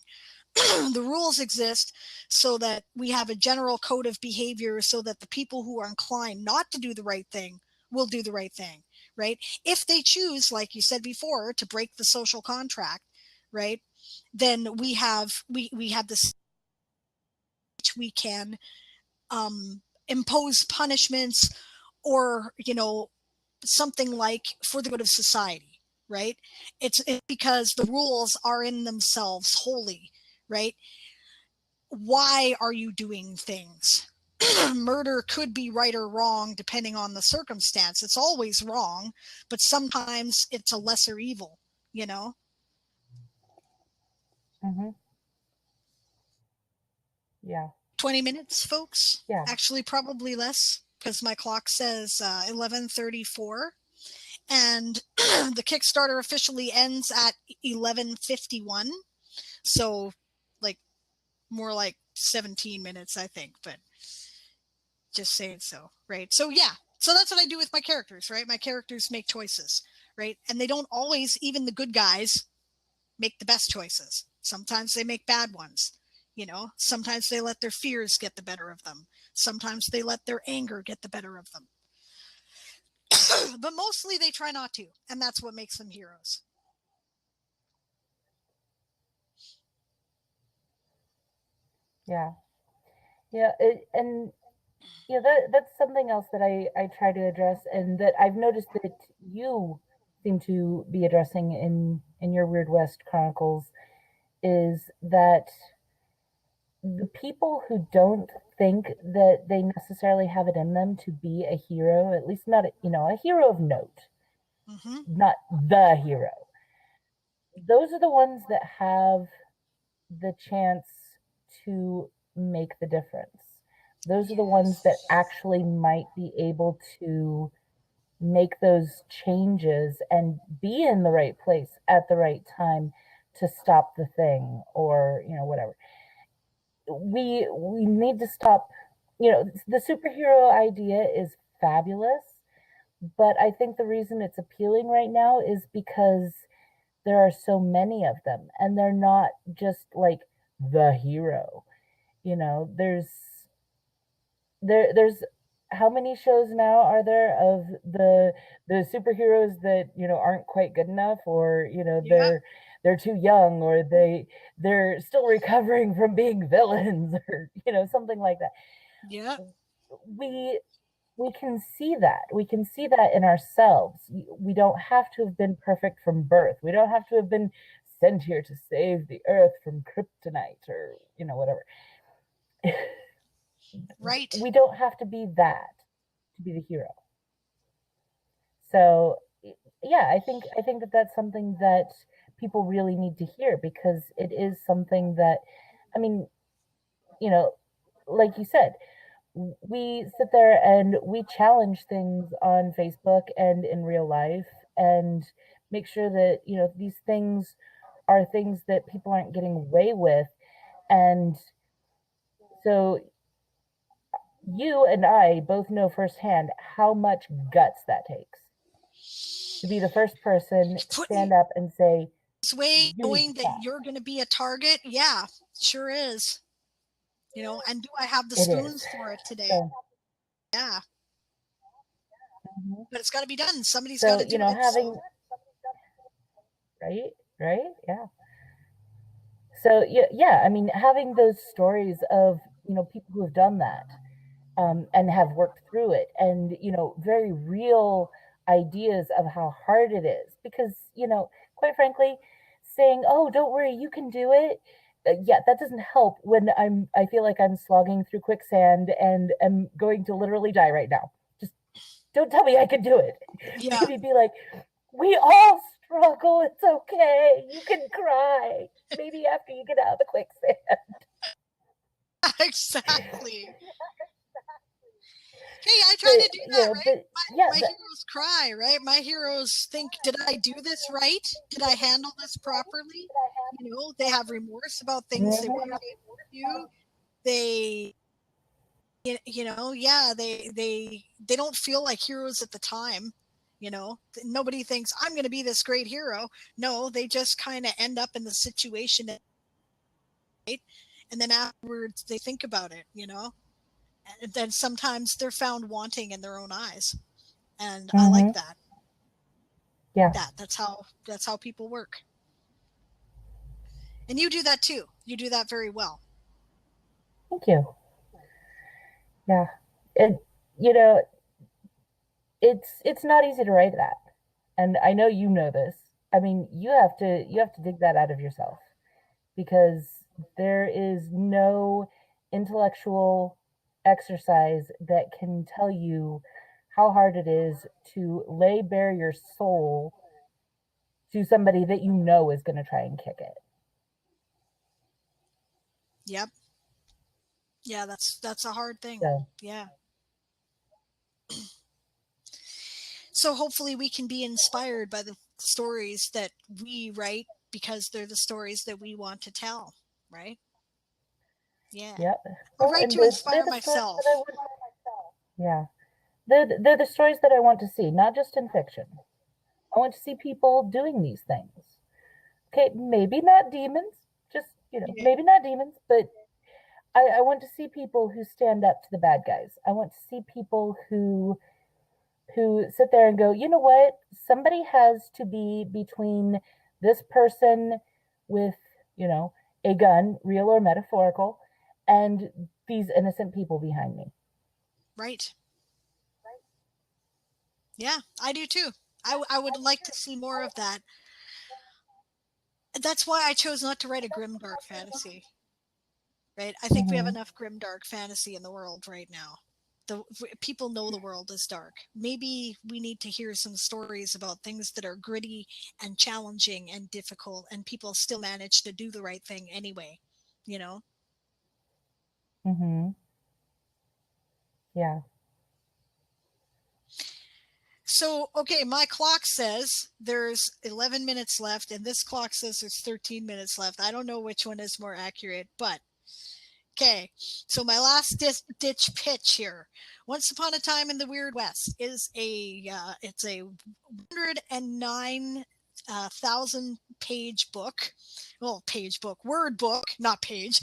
The rules exist so that we have a general code of behavior so that the people who are inclined not to do the right thing will do the right thing, right? If they choose, like you said before, to break the social contract, right, then we have this, which we can impose punishments, or something like for the good of society, right? It's because the rules are in themselves holy, right? Why are you doing things? Murder could be right or wrong depending on the circumstance. It's always wrong, but sometimes it's a lesser evil, Mm-hmm. Yeah. 20 minutes, folks. Yeah. Actually, probably less, because my clock says 11:34, and the Kickstarter officially ends at 11:51. So, like, more like 17 minutes, I think, but just saying so, right? So, yeah. So that's what I do with my characters, right? My characters make choices, right? And they don't always, even the good guys, make the best choices. Sometimes they make bad ones. Sometimes they let their fears get the better of them. Sometimes they let their anger get the better of them. But mostly they try not to, and that's what makes them heroes. Yeah. Yeah. That's something else that I try to address, and that I've noticed that you seem to be addressing in your Wyrd West Chronicles, is that the people who don't think that they necessarily have it in them to be a hero, at least not a hero of note, not the hero, those are the ones that have the chance to make the difference. Those are the ones that actually might be able to make those changes and be in the right place at the right time to stop the thing, or whatever. We need to stop. The superhero idea is fabulous, but I think the reason it's appealing right now is because there are so many of them, and they're not just like the hero. There's how many shows now are there of the superheroes that aren't quite good enough, or they're too young, or they're still recovering from being villains, or something like that. Yeah. We can see that in ourselves. We don't have to have been perfect from birth. We don't have to have been sent here to save the earth from kryptonite, or whatever. Right. We don't have to be that to be the hero. So yeah, I think that that's something that people really need to hear, because it is something that, I mean, like you said, we sit there and we challenge things on Facebook and in real life, and make sure that these things are things that people aren't getting away with. And so you and I both know firsthand how much guts that takes to be the first person to stand up and say, this way, you knowing that you're going to be a target. Yeah, sure is. And do I have the spoons for it today? So, yeah. But it's got to be done. Somebody's got to do it. Having, right, yeah. So yeah, I mean, having those stories of people who have done that, and have worked through it, and very real ideas of how hard it is, because quite frankly, saying, oh, don't worry, you can do it, yeah, that doesn't help when I feel like I'm slogging through quicksand and am going to literally die right now. Just don't tell me I can do it. Yeah. Maybe be like, we all struggle, it's okay, you can cry maybe after you get out of the quicksand. Exactly. Hey, I try to do that, right? My heroes cry, right? My heroes think, did I do this right? Did I handle this properly? They have remorse about things they weren't able to do. They, yeah, they don't feel like heroes at the time. Nobody thinks I'm going to be this great hero. No, they just kind of end up in the situation And then afterwards they think about it, and then sometimes they're found wanting in their own eyes. And I like that. Yeah. That's how people work. And you do that too. You do that very well. Thank you. Yeah. It, you know, it's not easy to write that. And I know you know this. I mean, you have to dig that out of yourself because there is no intellectual exercise that can tell you how hard it is to lay bare your soul to somebody that you know is going to try and kick it. Yep. Yeah, that's a hard thing. So, Yeah. So hopefully we can be inspired by the stories that we write because they're the stories that we want to tell, right? Yeah. yep. I Well, write and to they're inspire the stories myself. that I want. Yeah, they're the stories that I want to see, not just in fiction. I want to see people doing these things. Okay, maybe not demons, just Yeah. maybe not demons, but I want to see people who stand up to the bad guys. I want to see people who sit there and go, you know what? Somebody has to be between this person with, you know, a gun, real or metaphorical, and these innocent people behind me. Right. Yeah, I do too. I would like to see more of that. That's why I chose not to write a grim dark fantasy. Right? I think we have Mm-hmm. enough grim dark fantasy in the world right now. The people know the world is dark. Maybe we need to hear some stories about things that are gritty and challenging and difficult, and people still manage to do the right thing anyway. You know. Mm-hmm. Yeah. So, okay, my clock says there's 11 minutes left, and this clock says there's 13 minutes left. I don't know which one is more accurate, but okay, so my last ditch pitch here. Once Upon a Time in the Wyrd West is it's a 109 thousand page book. Well, page book, word book, not page.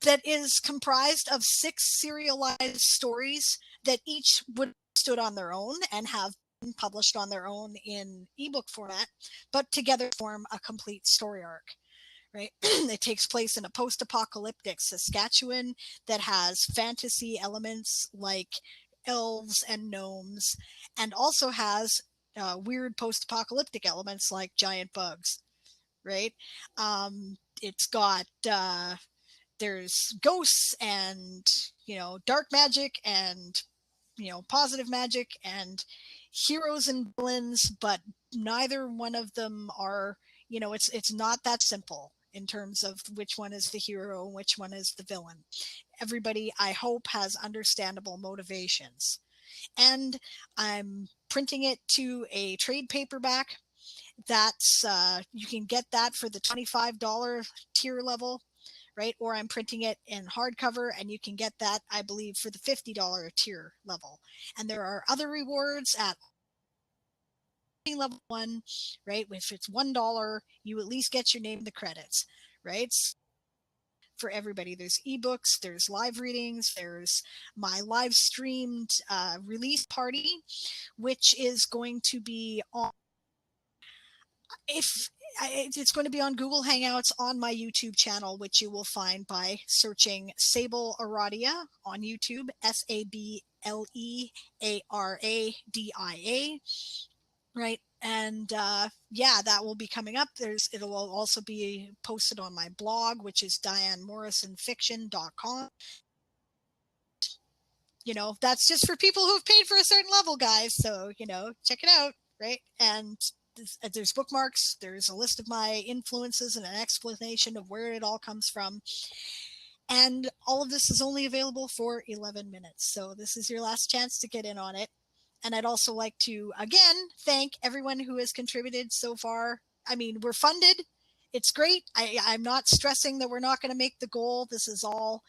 That is comprised of 6 serialized stories that each would stood on their own and have been published on their own in ebook format, but together form a complete story arc. Right? It takes place in a post-apocalyptic Saskatchewan that has fantasy elements like elves and gnomes, and also has weird post-apocalyptic elements like giant bugs. Right? It's got there's ghosts and dark magic and positive magic and heroes and villains, but neither one of them are, it's not that simple in terms of which one is the hero and which one is the villain. Everybody, I hope, has understandable motivations. And I'm printing it to a trade paperback. That's you can get that for the $25 tier level, right? Or I'm printing it in hardcover, and you can get that, I believe, for the $50 tier level. And there are other rewards at level 1, right? If it's $1, you at least get your name in the credits, right? For everybody, there's ebooks, there's live readings, there's my live streamed release party, which is going to be on, if it's going to be on Google Hangouts on my YouTube channel, which you will find by searching Sable Aradia on YouTube, SableAradia, right? And yeah, that will be coming up. It'll also be posted on my blog, which is DianeMorrisonFiction.com. That's just for people who've paid for a certain level, guys. So, check it out, right? And there's bookmarks, there's a list of my influences and an explanation of where it all comes from. And all of this is only available for 11 minutes. So this is your last chance to get in on it. And I'd also like to, again, thank everyone who has contributed so far. I mean, we're funded. It's great. I'm not stressing that we're not going to make the goal. This is all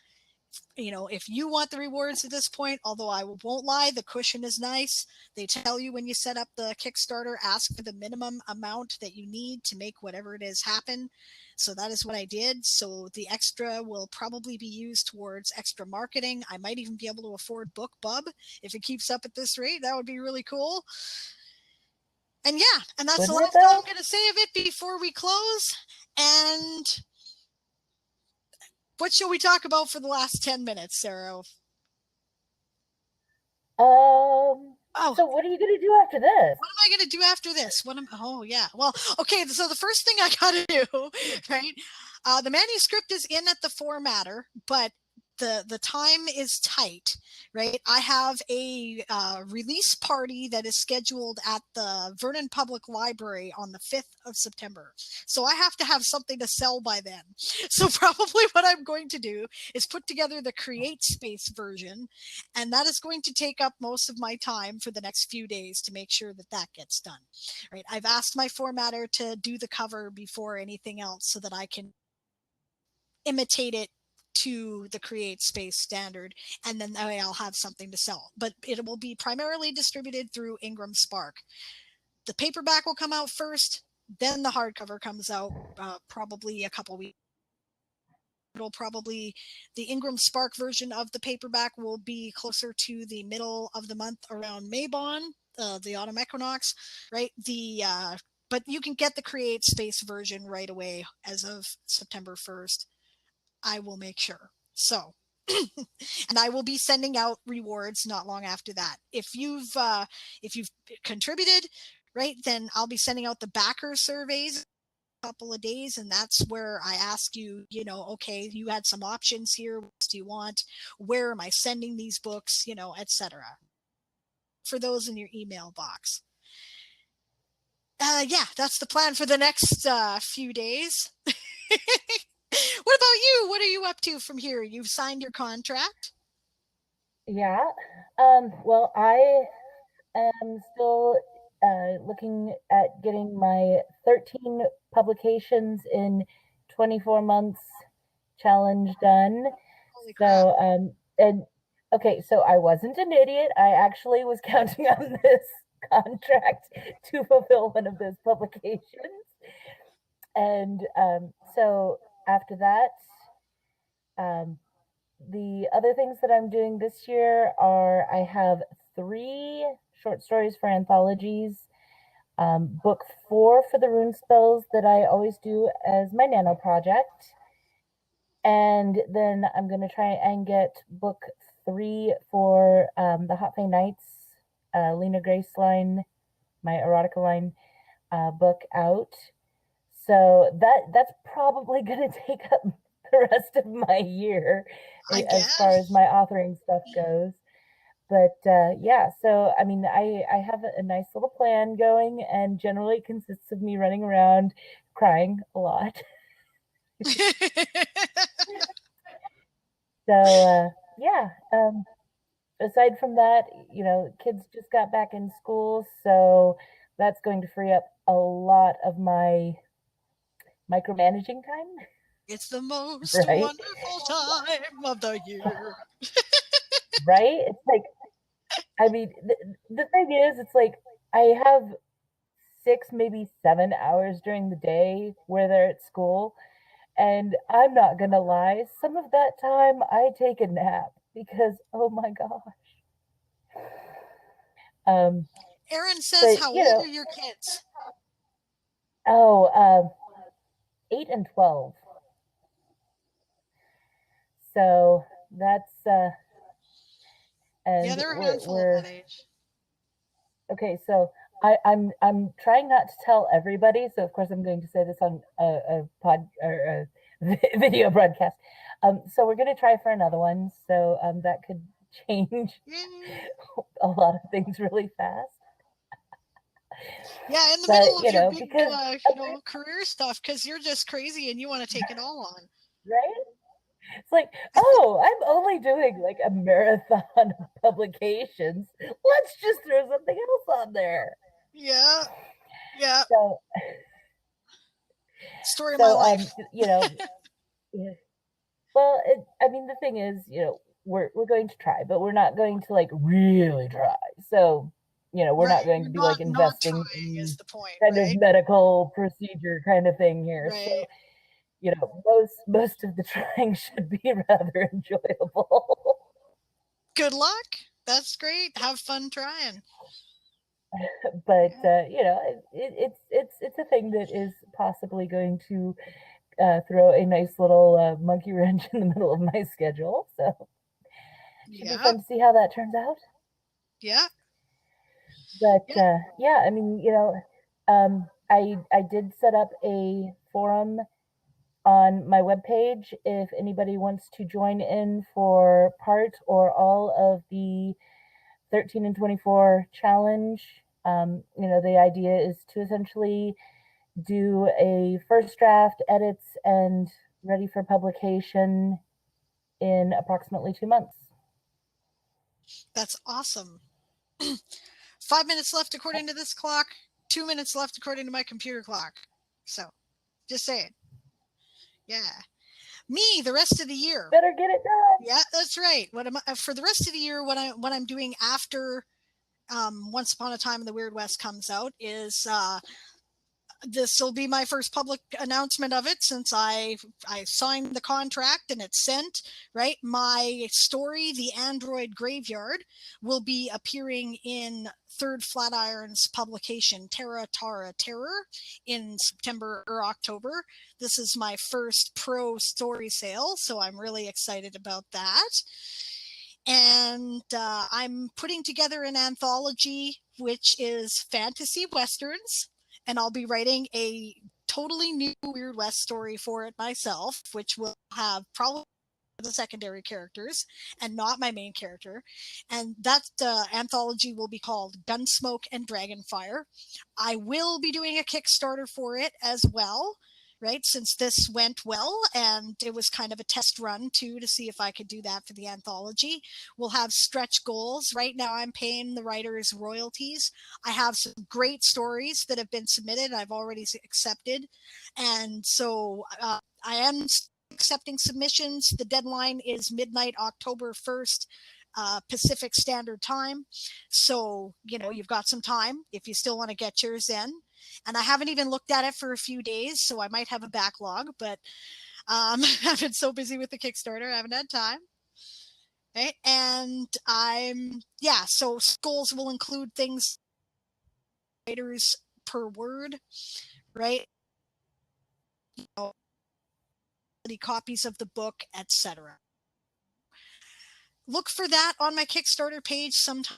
if you want the rewards at this point, although I won't lie, the cushion is nice. They tell you when you set up the Kickstarter, ask for the minimum amount that you need to make whatever it is happen. So that is what I did. So the extra will probably be used towards extra marketing. I might even be able to afford BookBub if it keeps up at this rate. That would be really cool. And yeah, and that's the last I'm going to say of it before we close. And what shall we talk about for the last 10 minutes, Sarah? So what are you going to do after this? What am I going to do after this? Oh, yeah. Well, okay. So the first thing I got to do, right? The manuscript is in at the formatter, but the time is tight, right? I have a release party that is scheduled at the Vernon Public Library on the 5th of September. So I have to have something to sell by then. So probably what I'm going to do is put together the Create Space version, and that is going to take up most of my time for the next few days to make sure that that gets done. Right? I've asked my formatter to do the cover before anything else so that I can imitate it to the Create Space standard, and then that way I'll have something to sell. But it will be primarily distributed through Ingram Spark. The paperback will come out first, then the hardcover comes out probably a couple weeks. It'll probably, the Ingram Spark version of the paperback will be closer to the middle of the month around Mabon, the autumn equinox, right? But you can get the Create Space version right away as of September 1st. I will make sure. So, and I will be sending out rewards not long after that. If you've contributed, right, then I'll be sending out the backer surveys a couple of days, and that's where I ask you, okay, you had some options here. What do you want? Where am I sending these books? Etc. For those in your email box. Yeah, that's the plan for the next few days. What about you? What are you up to from here? You've signed your contract? Yeah. Well, I am still looking at getting my 13 publications in 24 months challenge done. Holy crap. And okay, so I wasn't an idiot. I actually was counting on this contract to fulfill one of those publications. And so after that, the other things that I'm doing this year are I have 3 short stories for anthologies, book 4 for the rune spells that I always do as my nano project. And then I'm going to try and get book 3 for the Hot Fey Nights, Lena Grace line, my erotica line book out. So that's probably going to take up the rest of my year as far as my authoring stuff goes. But yeah, so I mean, I have a nice little plan going, and generally consists of me running around crying a lot. So yeah, aside from that, kids just got back in school, so that's going to free up a lot of my micromanaging time. It's the most wonderful time of the year. Right? It's like, I mean, the thing is, it's like I have 6, maybe 7 hours during the day where they're at school. And I'm not going to lie, some of that time I take a nap because, oh my gosh. Erin says, how old are your kids? Oh, 8 and 12. So that's and yeah, they're a handful at that age. Okay, so I'm trying not to tell everybody. So of course I'm going to say this on a pod or a video broadcast. So we're going to try for another one. So that could change a lot of things really fast. Yeah, in the middle of your big, because, career stuff, because you're just crazy and you want to take it all on. Right? It's like, oh, I'm only doing like a marathon of publications. Let's just throw something else on there. Yeah. Yeah. Story of my life. Yeah. Well, I mean, the thing is, we're going to try, but we're not going to like really try. So, we're not Right. going You're to be like not investing trying is in the point, kind of right? medical procedure kind of thing here. So, Right. most of the trying should be rather enjoyable. Good luck. That's great. Have fun trying. But it's a thing that is possibly going to throw a nice little monkey wrench in the middle of my schedule. So should be Yeah. fun to see how that turns out. Yeah. But Yeah. yeah, I mean, I did set up a forum on my webpage if anybody wants to join in for part or all of the 13 and 24 challenge. The idea is to essentially do a first draft, edits, and ready for publication in approximately 2 months. That's awesome. 5 minutes left according to this clock. 2 minutes left according to my computer clock. So, just saying. Yeah. Me, the rest of the year. Better get it done. Yeah, that's right. What am I, for the rest of the year? What I'm doing after Once Upon a Time in the Wyrd West comes out is this will be my first public announcement of it since I signed the contract and it's sent. Right, my story, The Android Graveyard, will be appearing in Third Flatiron's publication Terra Tara Terror in September or October. This is my first pro story sale, so I'm really excited about that. And I'm putting together an anthology which is fantasy westerns, and I'll be writing a totally new Wyrd West story for it myself, which will have probably the secondary characters and not my main character. And that anthology will be called Gunsmoke and Dragonfire. I will be doing a Kickstarter for it as well, right? Since this went well and it was kind of a test run too to see if I could do that for the anthology. We'll have stretch goals. Right now, I'm paying the writers royalties. I have some great stories that have been submitted. I've already accepted. And so I am accepting submissions. The deadline is midnight, October 1st. Pacific Standard Time. So, you've got some time if you still want to get yours in. And I haven't even looked at it for a few days, so I might have a backlog, but I've been so busy with the Kickstarter, I haven't had time. Right? And so goals will include things writers per word, right? Copies of the book, etc. Look for that on my Kickstarter page sometime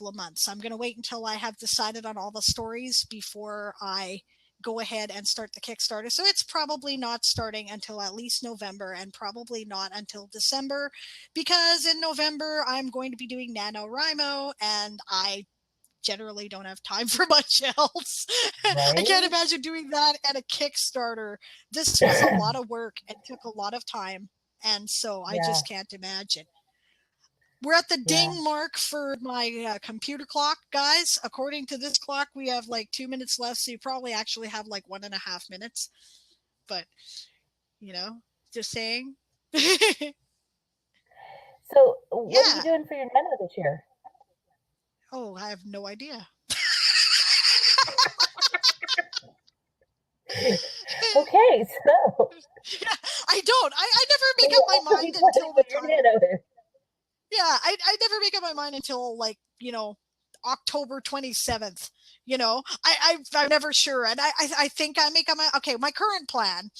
of months. I'm going to wait until I have decided on all the stories before I go ahead and start the Kickstarter. So it's probably not starting until at least November and probably not until December, because in November I'm going to be doing NaNoWriMo and I generally don't have time for much else. Right? I can't imagine doing that at a Kickstarter. This was a lot of work and took a lot of time. And so I just can't imagine. We're at the ding mark for my computer clock, guys. According to this clock, we have like 2 minutes left, so you probably actually have like 1.5 minutes. But, just saying. So, what are you doing for your nano this year? Oh, I have no idea. Okay, so I don't. I never make up my mind until the time. Yeah, I never make up my mind until like, October 27th. I'm never sure. And I think I make up my current plan,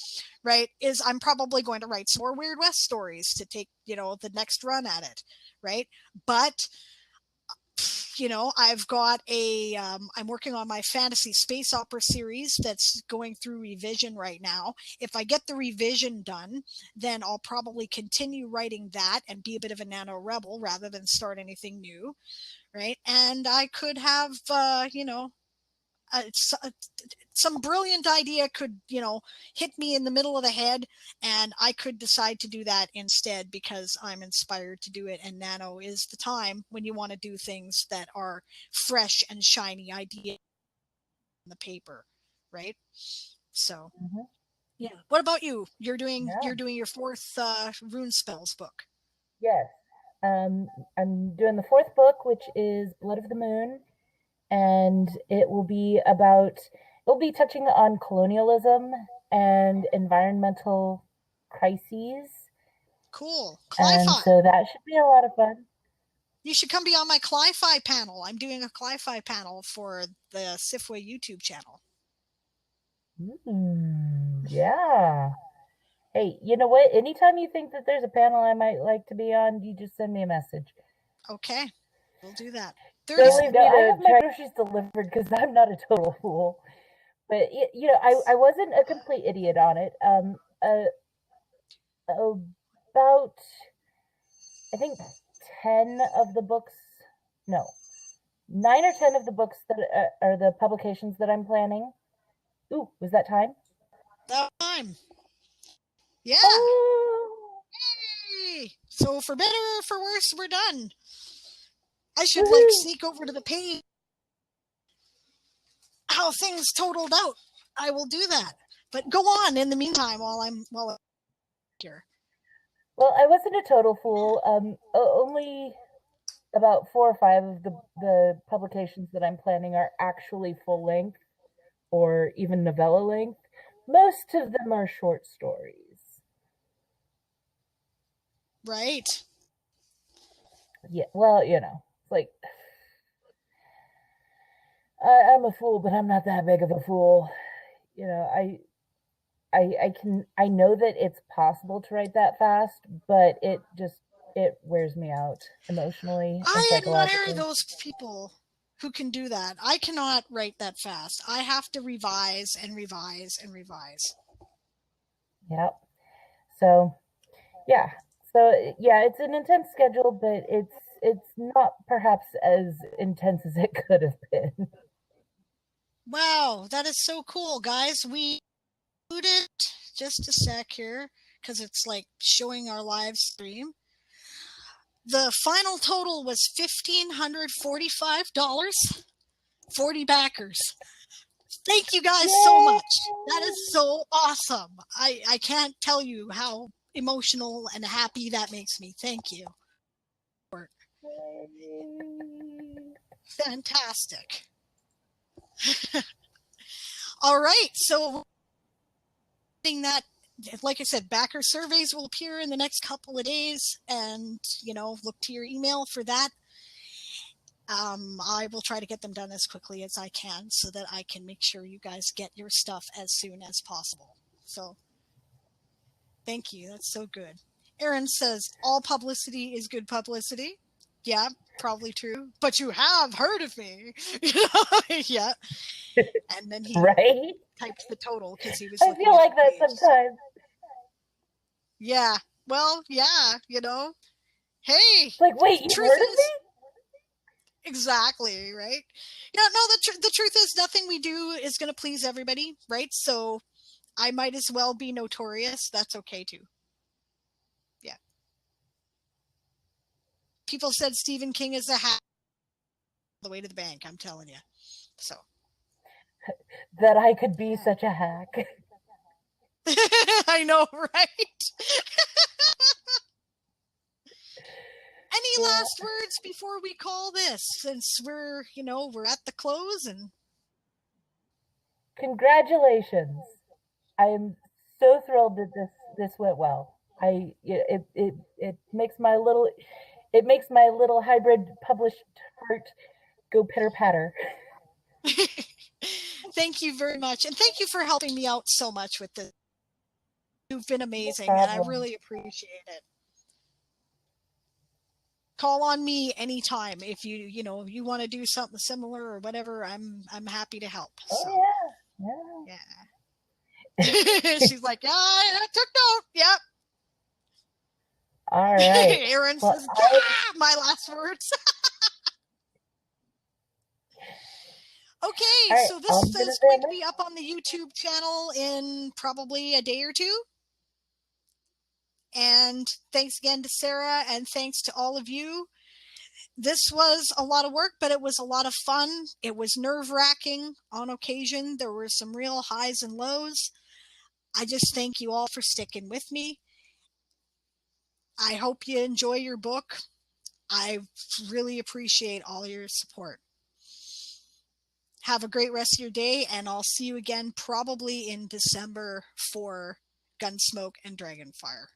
right, is I'm probably going to write some more Wyrd West stories to take, the next run at it. Right. But, I've got I'm working on my fantasy space opera series that's going through revision right now. If I get the revision done, then I'll probably continue writing that and be a bit of a nano rebel rather than start anything new. Right. And I could have, some brilliant idea could, hit me in the middle of the head, and I could decide to do that instead because I'm inspired to do it. And nano is the time when you want to do things that are fresh and shiny ideas on the paper, right? So, Yeah. What about you? You're doing Yeah. your fourth rune spells book. Yes. I'm doing the fourth book, which is Blood of the Moon, and it'll be touching on colonialism and environmental crises. Cool. And Cli-fi. so that should be a lot of fun. You should come be on my Cli-fi panel. I'm doing a Cli-fi panel for the Sifway YouTube channel. Yeah. Hey, you know what? Anytime you think that there's a panel I might like to be on, you just send me a message. Okay. We'll do that. Don't leave me to I have my groceries delivered because I'm not a total fool. But I wasn't a complete idiot on it. About I think 10 of the books, no, 9 or 10 of the books that are the publications that I'm planning. Ooh, was that time? That time. Yeah. Oh. Yay! So for better or for worse, we're done. I should like sneak over to the page how things totaled out. I will do that. But go on in the meantime while I'm here. Well, I wasn't a total fool. Only about 4 or 5 of the publications that I'm planning are actually full length or even novella length. Most of them are short stories. Right. Yeah, well, it's like I'm a fool, but I'm not that big of a fool. I know that it's possible to write that fast, but it wears me out emotionally and psychologically. I admire those people who can do that. I cannot write that fast. I have to revise and revise and revise. Yep. So, yeah. So, yeah, it's an intense schedule, but it's not perhaps as intense as it could have been. Wow, that is so cool, guys. We included just a sec here because it's like showing our live stream. The final total was $1,545, 40 backers. Thank you guys so much. That is so awesome. I can't tell you how emotional and happy that makes me. Thank you. Fantastic. All right, so that, like I said, backer surveys will appear in the next couple of days, and look to your email for that. I will try to get them done as quickly as I can so that I can make sure you guys get your stuff as soon as possible. So thank you. That's so good. Aaron says all publicity is good publicity. Yeah, probably true. But you have heard of me. Yeah. And then he typed the total because he was. I feel like that sometimes. Yeah. Well, yeah. Hey. It's like, wait, you heard of me? Exactly, right? Yeah, no, the truth is nothing we do is going to please everybody, right? So I might as well be notorious. That's okay too. Yeah. People said Stephen King is a hack all the way to the bank, I'm telling you. So that I could be such a hack. I know, right? Any last words before we call this, since we're at the close? And congratulations. I am so thrilled that this went well. It makes my little hybrid published heart go pitter patter. Thank you very much, and thank you for helping me out so much with this. You've been amazing, and I really appreciate it. Call on me anytime if you want to do something similar or whatever. I'm happy to help. Oh yeah. She's like, yeah, I took note. Yep. All right. Aaron says, my last words. Okay, so this is going to be up on the YouTube channel in probably a day or two. And thanks again to Sarah, and thanks to all of you. This was a lot of work, but it was a lot of fun. It was nerve-wracking on occasion. There were some real highs and lows. I just thank you all for sticking with me. I hope you enjoy your book. I really appreciate all your support. Have a great rest of your day, and I'll see you again probably in December for Gunsmoke and Dragonfire.